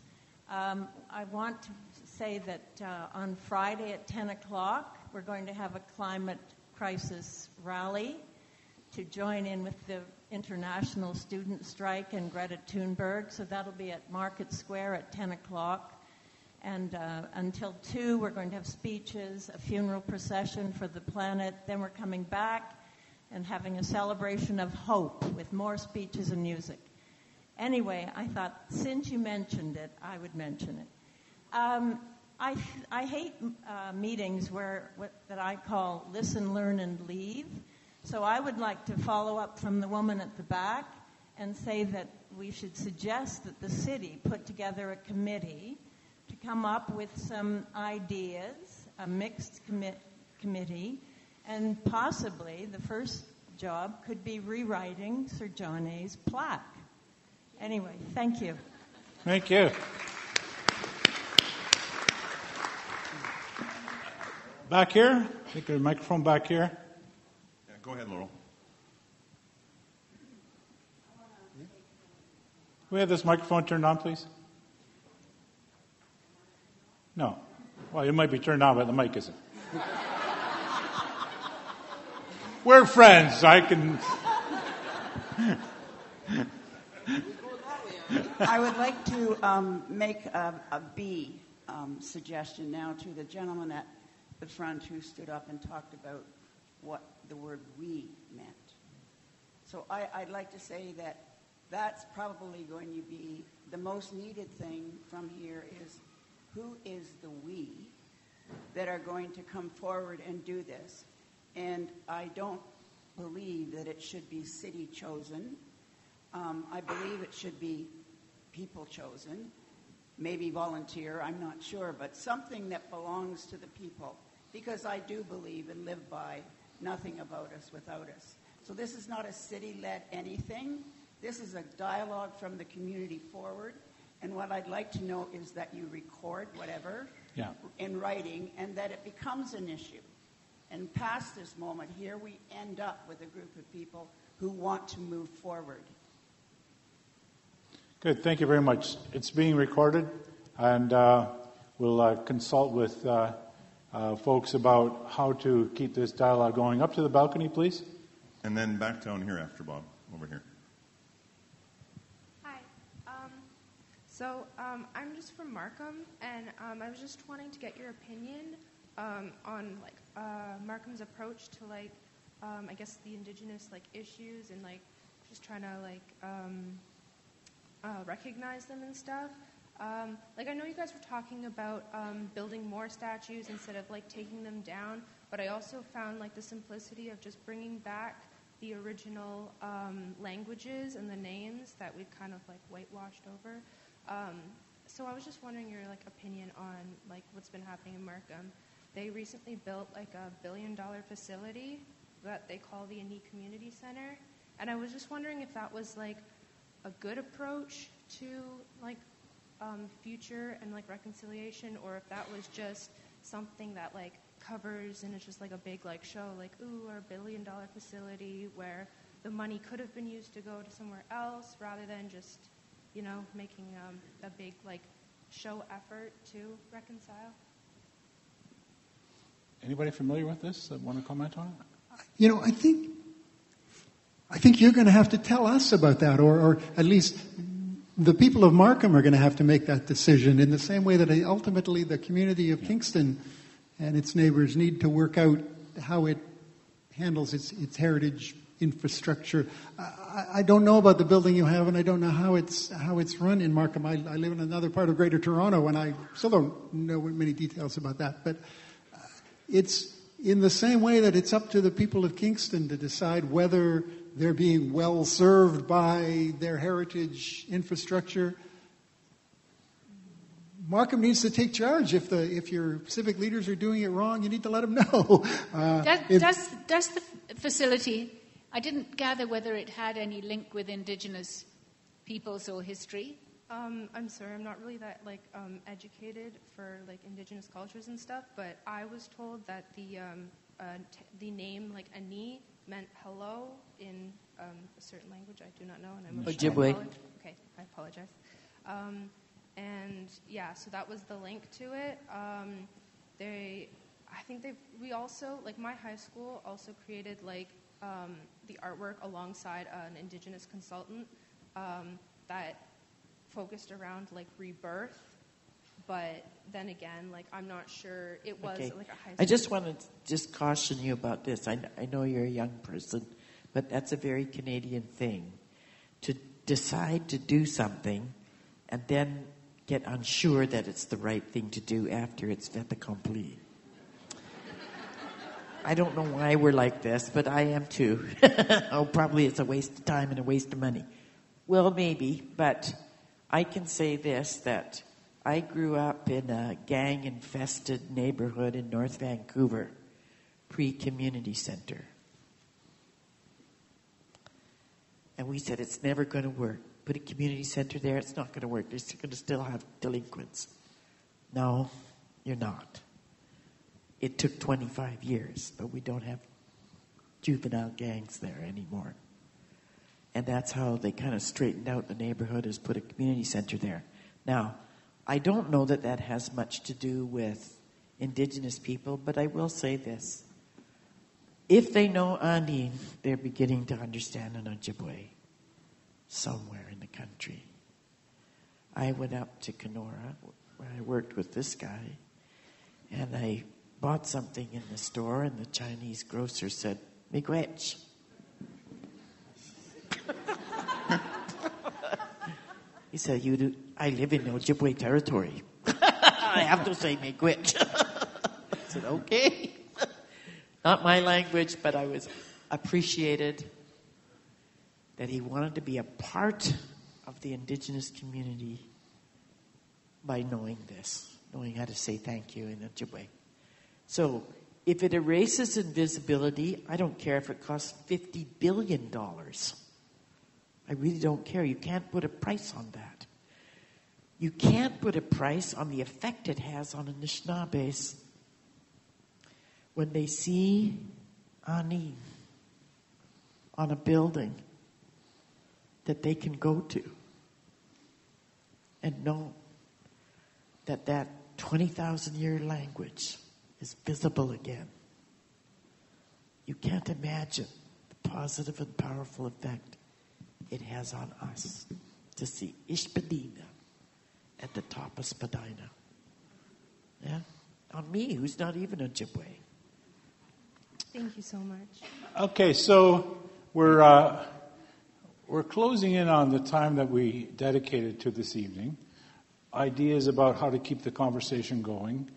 I want to say that on Friday at 10 o'clock, we're going to have a climate crisis rally to join in with the international student strike and Greta Thunberg. So that'll be at Market Square at 10 o'clock. And until 2, we're going to have speeches, a funeral procession for the planet. Then we're coming back and having a celebration of hope with more speeches and music. Anyway, I thought, since you mentioned it, I would mention it. I hate meetings that I call listen, learn, and leave. So I would like to follow up from the woman at the back and say that we should suggest that the city put together a committee to come up with some ideas, a mixed committee, and possibly the first job could be rewriting Sir John A.'s plaque. Anyway, thank you. Thank you. Back here? I think there's a microphone back here. Yeah, go ahead, Laurel. Can we have this microphone turned on, please? No. Well, it might be turned on, but the mic isn't. We're friends. I can... I would like to make a B suggestion now to the gentleman at the front who stood up and talked about what the word "we" meant. So I'd like to say that that's probably going to be the most needed thing from here is who is the "we" that are going to come forward and do this. And I don't believe that it should be city chosen. I believe it should be people chosen, maybe volunteer, I'm not sure, but something that belongs to the people, because I do believe and live by nothing about us without us. So this is not a city-led anything. This is a dialogue from the community forward, and what I'd like to know is that you record whatever in writing and that it becomes an issue. And past this moment here, we end up with a group of people who want to move forward. Good. Thank you very much. It's being recorded, and we'll consult with folks about how to keep this dialogue going. Up to the balcony, please. And then back down here after Bob, over here. Hi. I'm just from Markham, and I was just wanting to get your opinion on Markham's approach to I guess the Indigenous issues and just trying to recognize them and stuff. Like, I know you guys were talking about building more statues instead of, like, taking them down, but I also found, like, the simplicity of just bringing back the original languages and the names that we've kind of, like, whitewashed over. So I was just wondering your, like, opinion on, like, what's been happening in Markham. They recently built, like, $1 billion facility that they call the Unique Community Center, and I was just wondering if that was, like, a good approach to, like, future and, like, reconciliation, or if that was just something that, like, covers and it's just like a big, like, show, like, ooh, our $1 billion facility where the money could have been used to go to somewhere else rather than just, you know, making a big, like, show effort to reconcile. Anybody familiar with this that want to comment on it? You know, I think you're going to have to tell us about that, or at least the people of Markham are going to have to make that decision in the same way that ultimately the community of Kingston and its neighbors need to work out how it handles its heritage infrastructure. I don't know about the building you have, and I don't know how it's run in Markham. I live in another part of Greater Toronto, and I still don't know many details about that. But it's in the same way that it's up to the people of Kingston to decide whether they're being well served by their heritage infrastructure. Markham needs to take charge. If your civic leaders are doing it wrong, you need to let them know. Does the facility, I didn't gather whether it had any link with Indigenous peoples or history. I'm sorry, I'm not really that, like, educated for, like, Indigenous cultures and stuff, but I was told that the name, like, Ani, meant hello in a certain language I do not know, and I'm Ojibwe. Okay, I apologize. And yeah, so that was the link to it. We also, like, my high school also created, like, the artwork alongside an Indigenous consultant that focused around, like, rebirth. But then again, like, I'm not sure it was like a high school. I just want to just caution you about this. I know you're a young person, but that's a very Canadian thing. To decide to do something and then get unsure that it's the right thing to do after it's fait accompli. I don't know why we're like this, but I am too. Probably it's a waste of time and a waste of money. Well, maybe, but I can say this, that I grew up in a gang-infested neighborhood in North Vancouver, pre-community center. And we said, it's never going to work. Put a community center there, it's not going to work. They're going to still have delinquents. No, you're not. It took 25 years, but we don't have juvenile gangs there anymore. And that's how they kind of straightened out the neighborhood, is put a community center there. Now, I don't know that that has much to do with Indigenous people, but I will say this. If they know Ani, they're beginning to understand an Ojibwe somewhere in the country. I went up to Kenora, where I worked with this guy, and I bought something in the store, and the Chinese grocer said, "Miigwech." He said, I live in Ojibwe territory. I have to say miigwech. I said, okay. Not my language, but I was appreciated that he wanted to be a part of the Indigenous community by knowing this, knowing how to say thank you in Ojibwe. So if it erases invisibility, I don't care if it costs $50 billion. I really don't care. You can't put a price on that. You can't put a price on the effect it has on Anishinaabes when they see Ani on a building that they can go to and know that that 20,000-year language is visible again. You can't imagine the positive and powerful effect it has on us to see Ishpadina at the top of Spadina. Yeah? On me, who's not even a Ojibwe. Thank you so much. Okay, so we're closing in on the time that we dedicated to this evening. ideas about how to keep the conversation going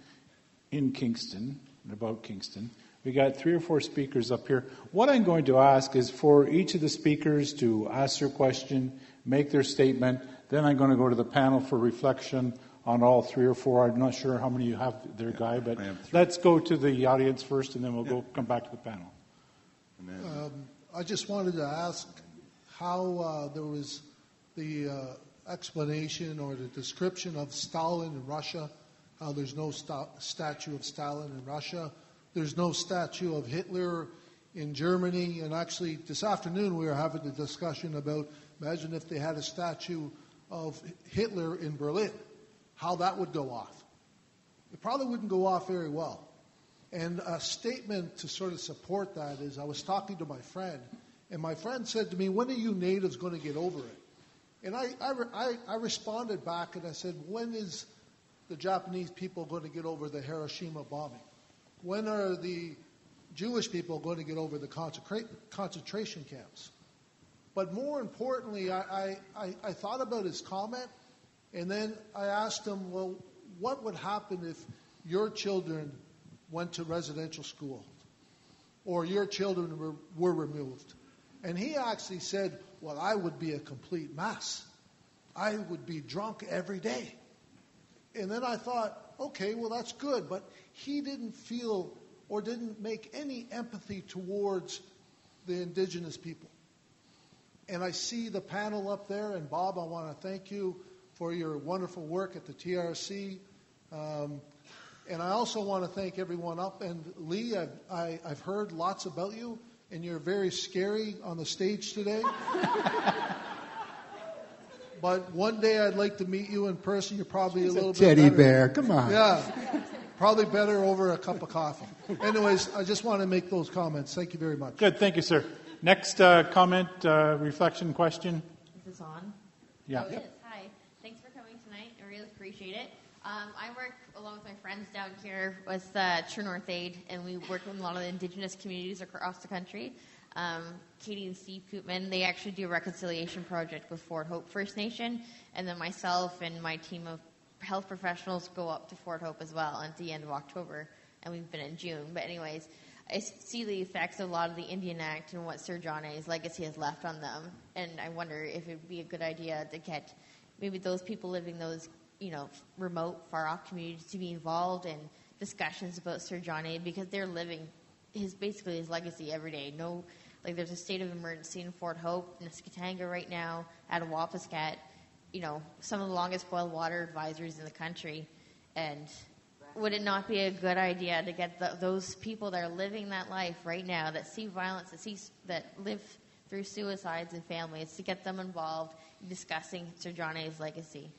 in Kingston and about Kingston. We got 3 or 4 speakers up here. What I'm going to ask is for each of the speakers to ask their question, make their statement. Then I'm going to go to the panel for reflection on all 3 or 4. I'm not sure how many you have there, Guy, but let's go to the audience first, and then we'll come back to the panel. I just wanted to ask how there was the explanation or the description of Stalin in Russia, how there's no statue of Stalin in Russia. There's no statue of Hitler in Germany. And actually, this afternoon we were having a discussion about, imagine if they had a statue of Hitler in Berlin, how that would go off. It probably wouldn't go off very well. And a statement to sort of support that is, I was talking to my friend, and my friend said to me, when are you natives going to get over it? And I responded back and I said, when is the Japanese people going to get over the Hiroshima bombing? When are the Jewish people going to get over the concentration camps? But more importantly, I thought about his comment, and then I asked him, well, what would happen if your children went to residential school or your children were removed? And he actually said, well, I would be a complete mess. I would be drunk every day. And then I thought, okay, well, that's good. But he didn't feel or didn't make any empathy towards the Indigenous people. And I see the panel up there. And Bob, I want to thank you for your wonderful work at the TRC. And I also want to thank everyone up. And Lee, I've heard lots about you. And you're very scary on the stage today. But one day I'd like to meet you in person. You're probably a little bit teddy better. bear, come on. Yeah, probably better over a cup of coffee. Anyways, I just want to make those comments. Thank you very much. Good, thank you, sir. Next comment, reflection, question. Is this on? Yeah. Oh, it is. Hi. Thanks for coming tonight. I really appreciate it. I work along with my friends down here with True North Aid, and we work with a lot of the Indigenous communities across the country. Katie and Steve Koopman, they actually do a reconciliation project with Fort Hope First Nation, and then myself and my team of health professionals go up to Fort Hope as well at the end of October, and we've been in June. But anyways, I see the effects of a lot of the Indian Act and what Sir John A.'s legacy has left on them, and I wonder if it would be a good idea to get maybe those people living those remote, far-off communities to be involved in discussions about Sir John A. because they're living his legacy every day. There's a state of emergency in Fort Hope, Niskatanga right now, at Wapiskat, some of the longest boiled water advisories in the country. And would it not be a good idea to get those people that are living that life right now, that see violence, that live through suicides and families, to get them involved in discussing Sir John A.'s legacy?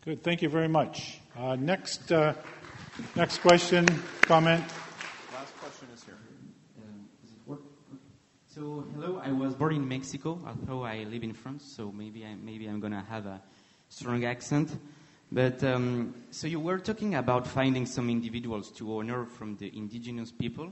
Good, thank you very much. Next question, comment. Last question is here. Does it work? So, hello. I was born in Mexico, although I live in France. So maybe I'm gonna have a strong accent. But so you were talking about finding some individuals to honor from the indigenous people,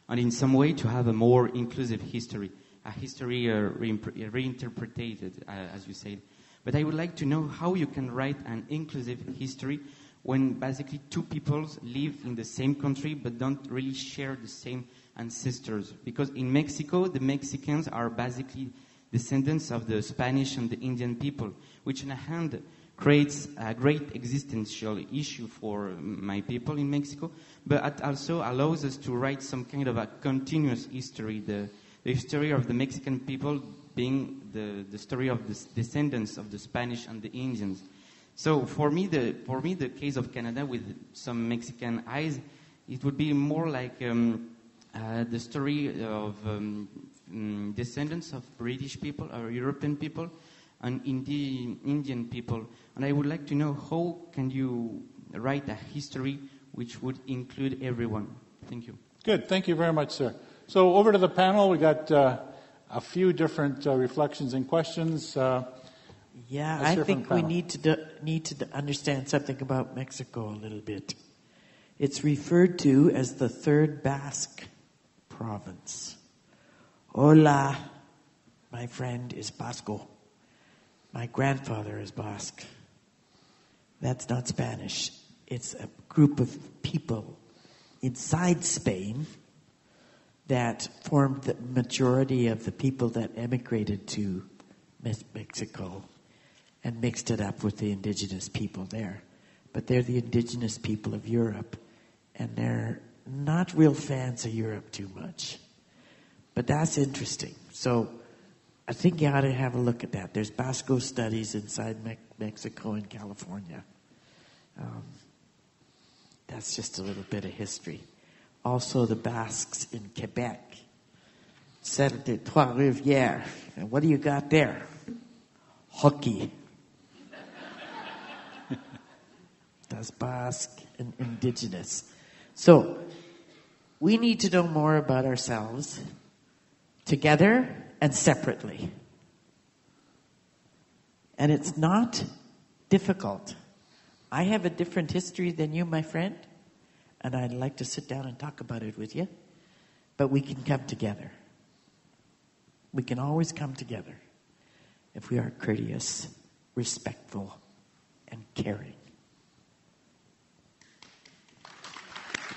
and in some way to have a more inclusive history, a history reinterpreted, as you said. But I would like to know how you can write an inclusive history when basically two peoples live in the same country but don't really share the same ancestors. Because in Mexico, the Mexicans are basically descendants of the Spanish and the Indian people, which on the hand creates a great existential issue for my people in Mexico, but it also allows us to write some kind of a continuous history, the history of the Mexican people being the story of the descendants of the Spanish and the Indians. So for me, the case of Canada with some Mexican eyes, it would be more like the story of descendants of British people or European people and Indian people. And I would like to know how can you write a history which would include everyone. Thank you. Good, thank you very much, sir. So over to the panel, we got a few different reflections and questions. I think we need to understand something about Mexico a little bit. It's referred to as the Third Basque Province. Hola, my friend is Basco. My grandfather is Basque. That's not Spanish. It's a group of people inside Spain that formed the majority of the people that emigrated to Mexico and mixed it up with the indigenous people there. But they're the indigenous people of Europe, and they're not real fans of Europe too much. But that's interesting. So I think you ought to have a look at that. There's Basco studies inside Mexico and California. That's just a little bit of history. Also the Basques in Quebec. Sept de Trois-Rivières. And what do you got there? Hockey. That's Basque and indigenous. So, we need to know more about ourselves together and separately. And it's not difficult. I have a different history than you, my friend, and I'd like to sit down and talk about it with you. But we can come together. We can always come together if we are courteous, respectful, and caring.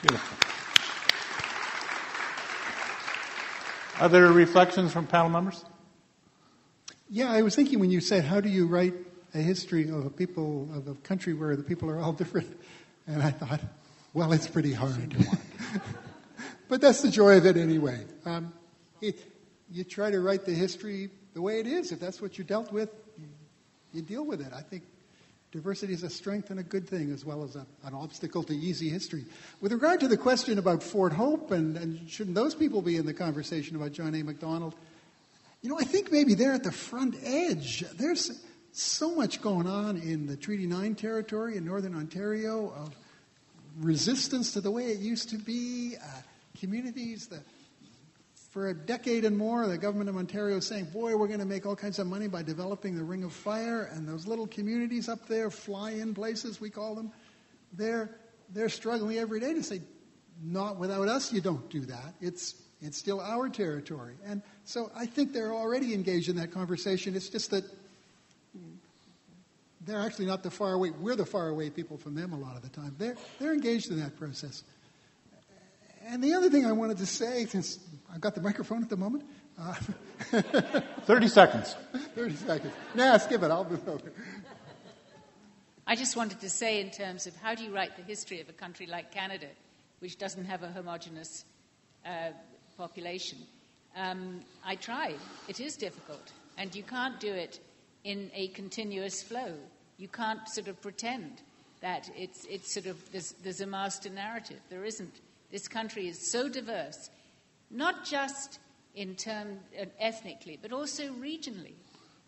Beautiful. Other reflections from panel members? Yeah, I was thinking when you said, how do you write a history of a people, of a country where the people are all different? And I thought, well, it's pretty hard. But that's the joy of it anyway. You try to write the history the way it is. If that's what you dealt with, you deal with it. I think diversity is a strength and a good thing, as well as an obstacle to easy history. With regard to the question about Fort Hope, and shouldn't those people be in the conversation about John A. Macdonald, I think maybe they're at the front edge. There's so much going on in the Treaty 9 territory in Northern Ontario of resistance to the way it used to be, communities that for a decade and more, the government of Ontario is saying, boy, we're going to make all kinds of money by developing the Ring of Fire, and those little communities up there, fly-in places, we call them, they're struggling every day to say, not without us, you don't do that. It's still our territory. And so I think they're already engaged in that conversation. It's just that they're actually not the far away. We're the far away people from them a lot of the time. They're engaged in that process. And the other thing I wanted to say, since I've got the microphone at the moment. 30 seconds. 30 seconds. Nah, skip it. I'll move over. I just wanted to say in terms of how do you write the history of a country like Canada, which doesn't have a homogenous population. I tried. It is difficult. And you can't do it in a continuous flow. You can't sort of pretend that it's sort of, there's a master narrative. There isn't. This country is so diverse, not just in terms ethnically, but also regionally.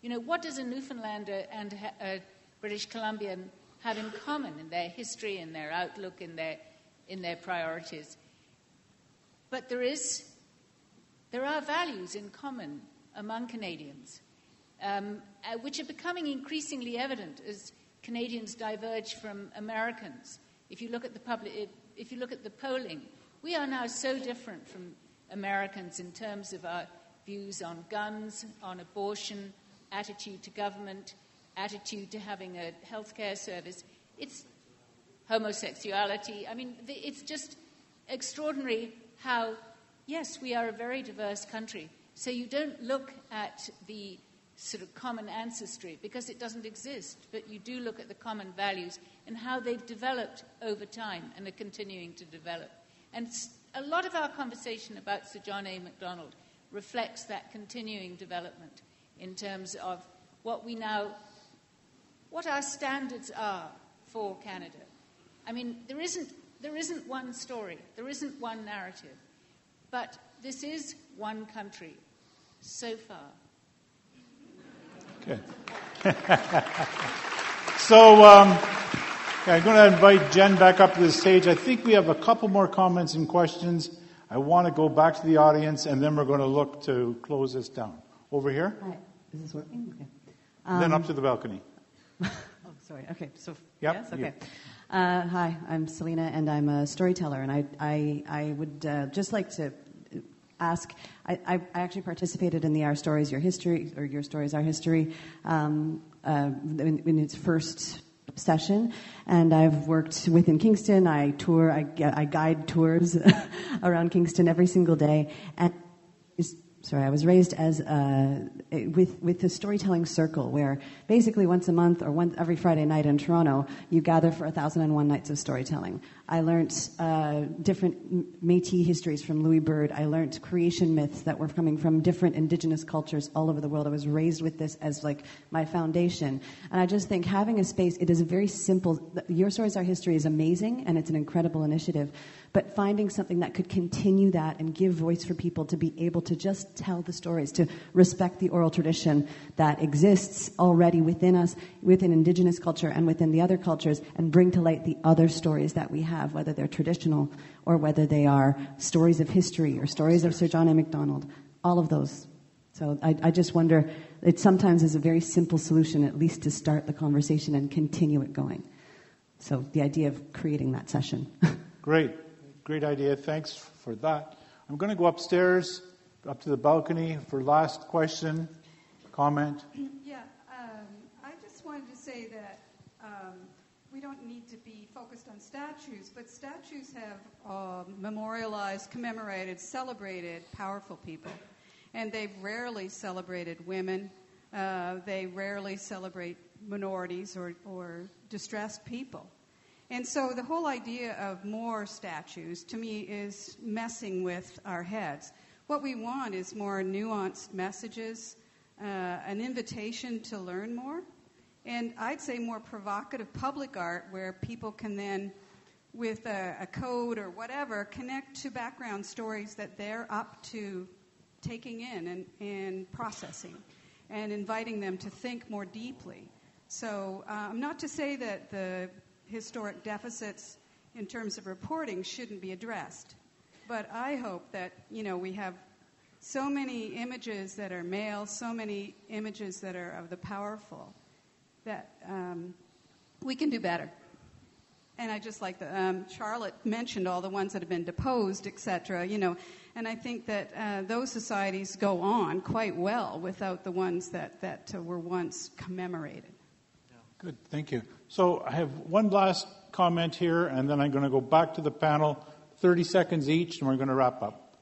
What does a Newfoundlander and a British Columbian have in common in their history, in their outlook, in their priorities? But there are values in common among Canadians, which are becoming increasingly evident as Canadians diverge from Americans. If you look at the polling, we are now so different from Americans in terms of our views on guns, on abortion, attitude to government, attitude to having a healthcare service. It's homosexuality. I mean, it's just extraordinary how, yes, we are a very diverse country. So you don't look at the sort of common ancestry because it doesn't exist, but you do look at the common values and how they've developed over time and are continuing to develop. And a lot of our conversation about Sir John A. Macdonald reflects that continuing development in terms of what our standards are for Canada. I mean, there isn't one story, there isn't one narrative, but this is one country so far. Okay. So I'm going to invite Jen back up to the stage. I think we have a couple more comments and questions. I want to go back to the audience, and then we're going to look to close this down. Over here. Hi. Is this working? Okay. Then up to the balcony. Oh, sorry. Okay. So yep, yes. Okay. Hi, I'm Selena, and I'm a storyteller, and I would just like to ask. I actually participated in the Our Stories, Your History, or Your Stories, Our History, in its first session, and I've worked within Kingston. I guide tours around Kingston every single day, and I was raised as with the storytelling circle, where basically once a month or every Friday night in Toronto, you gather for 1,001 nights of storytelling. I learned different Métis histories from Louis Bird. I learned creation myths that were coming from different Indigenous cultures all over the world. I was raised with this as like my foundation, and I just think having a space. It is a very simple. Your Stories, Our History is amazing, and it's an incredible initiative. But finding something that could continue that and give voice for people to be able to just tell the stories, to respect the oral tradition that exists already within us, within Indigenous culture and within the other cultures, and bring to light the other stories that we have, whether they're traditional or whether they are stories of history or stories of Sir John A. Macdonald, all of those. So I just wonder, it sometimes is a very simple solution, at least to start the conversation and continue it going. So the idea of creating that session. Great idea. Thanks for that. I'm going to go upstairs, up to the balcony for last question, comment. Yeah, I just wanted to say that we don't need to be focused on statues, but statues have memorialized, commemorated, celebrated powerful people. And they've rarely celebrated women. They rarely celebrate minorities or distressed people. And so the whole idea of more statues, to me, is messing with our heads. What we want is more nuanced messages, an invitation to learn more, and I'd say more provocative public art where people can then, with a code or whatever, connect to background stories that they're up to taking in and processing and inviting them to think more deeply. So not to say that the historic deficits in terms of reporting shouldn't be addressed. But I hope that, we have so many images that are male, so many images that are of the powerful, that we can do better. And I just like Charlotte mentioned all the ones that have been deposed, et cetera, and I think that those societies go on quite well without the ones that were once commemorated. Good, thank you. So I have one last comment here, and then I'm going to go back to the panel, 30 seconds each, and we're going to wrap up.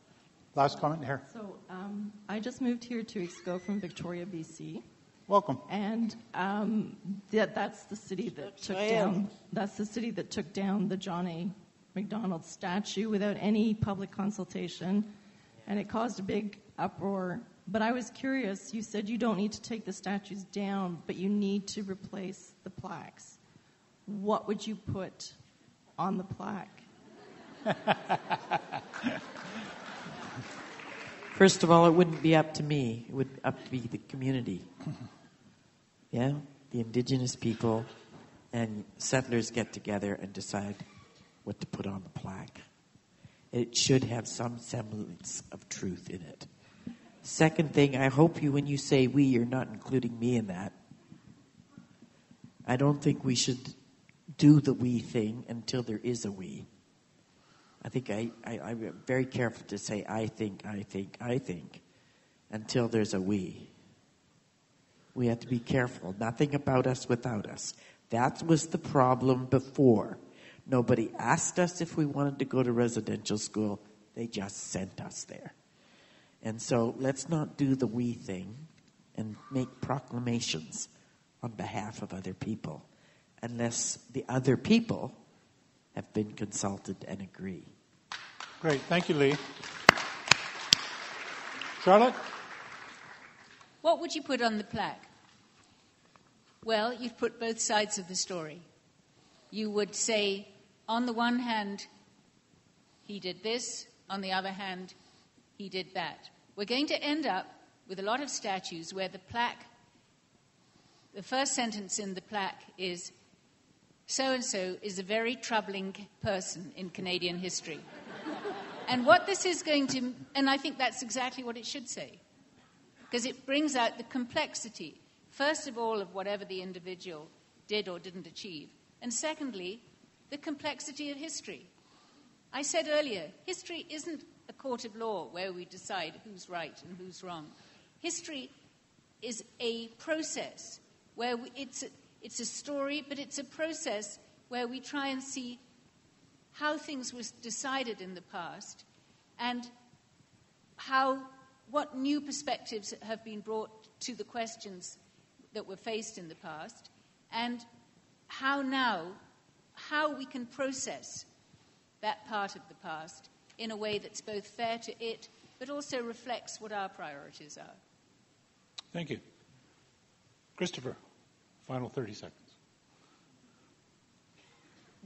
Last comment here. So I just moved here 2 weeks ago from Victoria, BC. Welcome. And that's the city that took down the John A. Macdonald statue without any public consultation, and it caused a big uproar. But I was curious, you said you don't need to take the statues down, but you need to replace the plaques. What would you put on the plaque? First of all, it wouldn't be up to me. It would up to be the community. Yeah? The Indigenous people and settlers get together and decide what to put on the plaque. It should have some semblance of truth in it. Second thing, I hope when you say we, you're not including me in that. I don't think we should do the we thing until there is a we. I think I'm very careful to say I think, until there's a we. We have to be careful. Nothing about us without us. That was the problem before. Nobody asked us if we wanted to go to residential school. They just sent us there. And so let's not do the we thing and make proclamations on behalf of other people unless the other people have been consulted and agree. Great. Thank you, Lee. Charlotte? What would you put on the plaque? Well, you've put both sides of the story. You would say, on the one hand, he did this. On the other hand, he did that. We're going to end up with a lot of statues where the first sentence in the plaque is, so-and-so is a very troubling person in Canadian history. And what this is going to, and I think that's exactly what it should say, because it brings out the complexity, first of all, of whatever the individual did or didn't achieve, and secondly, the complexity of history. I said earlier, history isn't a court of law where we decide who's right and who's wrong. History is a process where It's a story, but it's a process where we try and see how things were decided in the past and what new perspectives have been brought to the questions that were faced in the past, and how we can process that part of the past in a way that's both fair to it, but also reflects what our priorities are. Thank you. Christopher, final 30 seconds.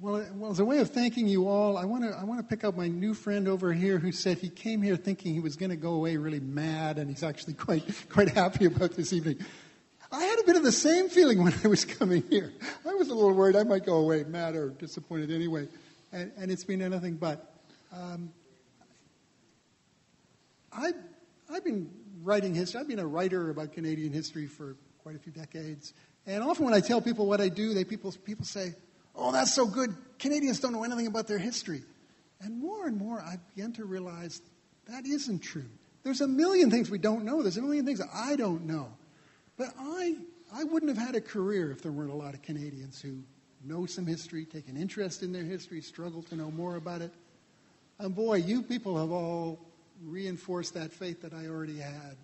Well, as a way of thanking you all, I want to pick up my new friend over here who said he came here thinking he was going to go away really mad, and he's actually quite happy about this evening. I had a bit of the same feeling when I was coming here. I was a little worried I might go away mad or disappointed anyway, and it's been anything but. I've been writing history. I've been a writer about Canadian history for quite a few decades, and often when I tell people what I do, people say, "Oh, that's so good. Canadians don't know anything about their history." And more, I begin to realize that isn't true. There's a million things we don't know. There's a million things I don't know. But I wouldn't have had a career if there weren't a lot of Canadians who know some history, take an interest in their history, struggle to know more about it. And boy, you people have all reinforced that faith that I already had.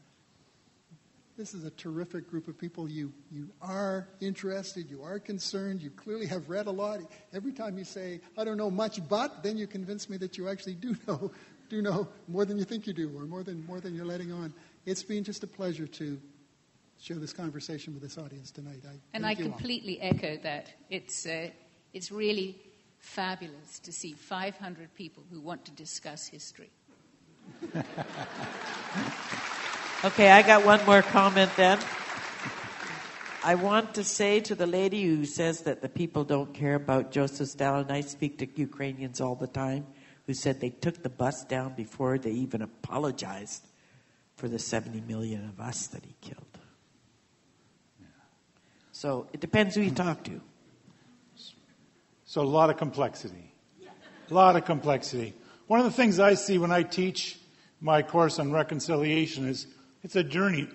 This is a terrific group of people. You are interested, you are concerned, you clearly have read a lot. Every time you say, "I don't know much, but," then you convince me that you actually do know more than you think you do, or more than you're letting on. It's been just a pleasure to share this conversation with this audience tonight. I completely echo that. It's really fabulous to see 500 people who want to discuss history. Okay, I got one more comment then. I want to say to the lady who says that the people don't care about Joseph Stalin, I speak to Ukrainians all the time, who said they took the bus down before they even apologized for the 70 million of us that he killed. So it depends who you talk to. So a lot of complexity. A lot of complexity. One of the things I see when I teach my course on reconciliation is it's a journey,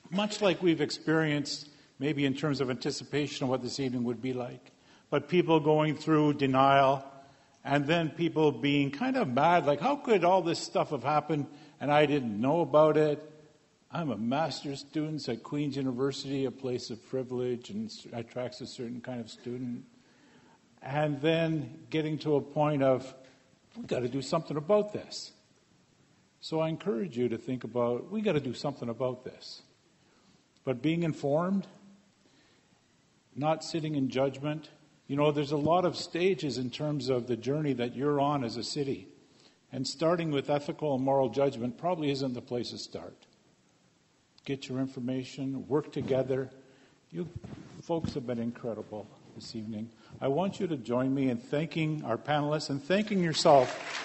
much like we've experienced maybe in terms of anticipation of what this evening would be like. But people going through denial, and then people being kind of mad, like, how could all this stuff have happened and I didn't know about it? I'm a master's student at Queen's University, a place of privilege, and attracts a certain kind of student. And then getting to a point of, we've got to do something about this. So I encourage you to think about, we got to do something about this. But being informed, not sitting in judgment. You know, there's a lot of stages in terms of the journey that you're on as a city. And starting with ethical and moral judgment probably isn't the place to start. Get your information, work together. You folks have been incredible this evening. I want you to join me in thanking our panelists and thanking yourself.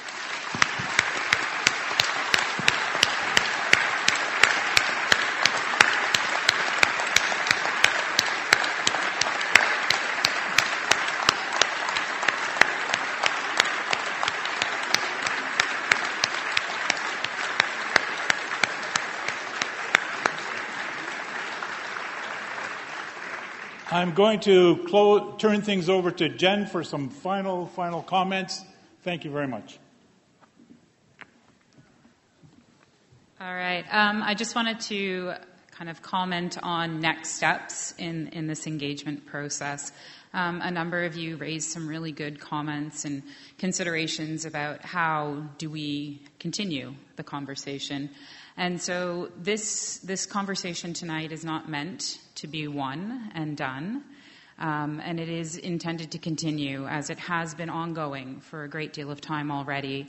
I'm going to turn things over to Jen for some final comments. Thank you very much. All right. I just wanted to kind of comment on next steps in this engagement process. A number of you raised some really good comments and considerations about how do we continue the conversation. And so this conversation tonight is not meant to be one and done, and it is intended to continue as it has been ongoing for a great deal of time already.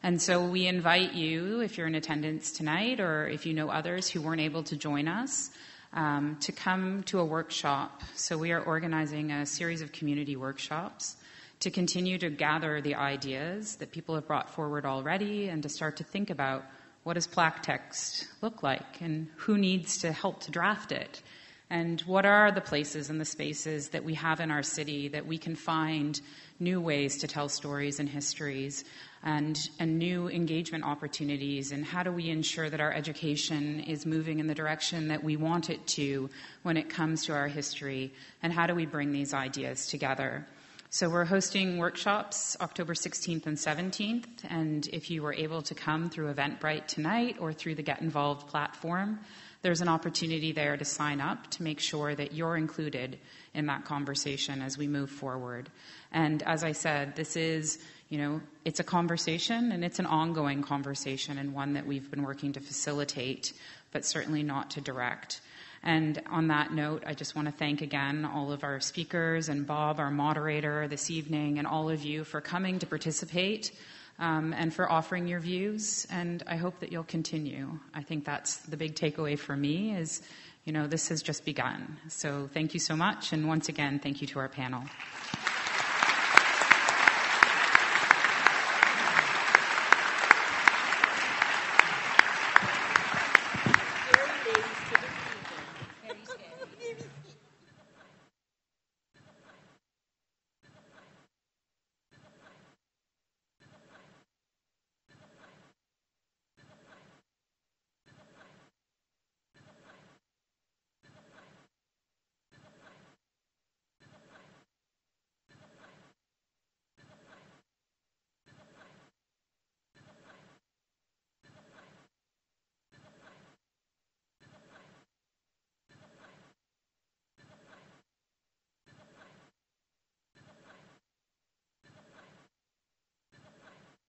And so we invite you, if you're in attendance tonight or if you know others who weren't able to join us, to come to a workshop. So we are organizing a series of community workshops to continue to gather the ideas that people have brought forward already and to start to think about what does plaque text look like and who needs to help to draft it, and what are the places and the spaces that we have in our city that we can find new ways to tell stories and histories, and new engagement opportunities, and how do we ensure that our education is moving in the direction that we want it to when it comes to our history, and how do we bring these ideas together. So we're hosting workshops October 16th and 17th, and if you were able to come through Eventbrite tonight or through the Get Involved platform, there's an opportunity there to sign up to make sure that you're included in that conversation as we move forward. And as I said, this is, it's a conversation, and it's an ongoing conversation, and one that we've been working to facilitate, but certainly not to direct. And on that note, I just want to thank again all of our speakers and Bob, our moderator this evening, and all of you for coming to participate and for offering your views. And I hope that you'll continue. I think that's the big takeaway for me is, this has just begun. So thank you so much. And once again, thank you to our panel.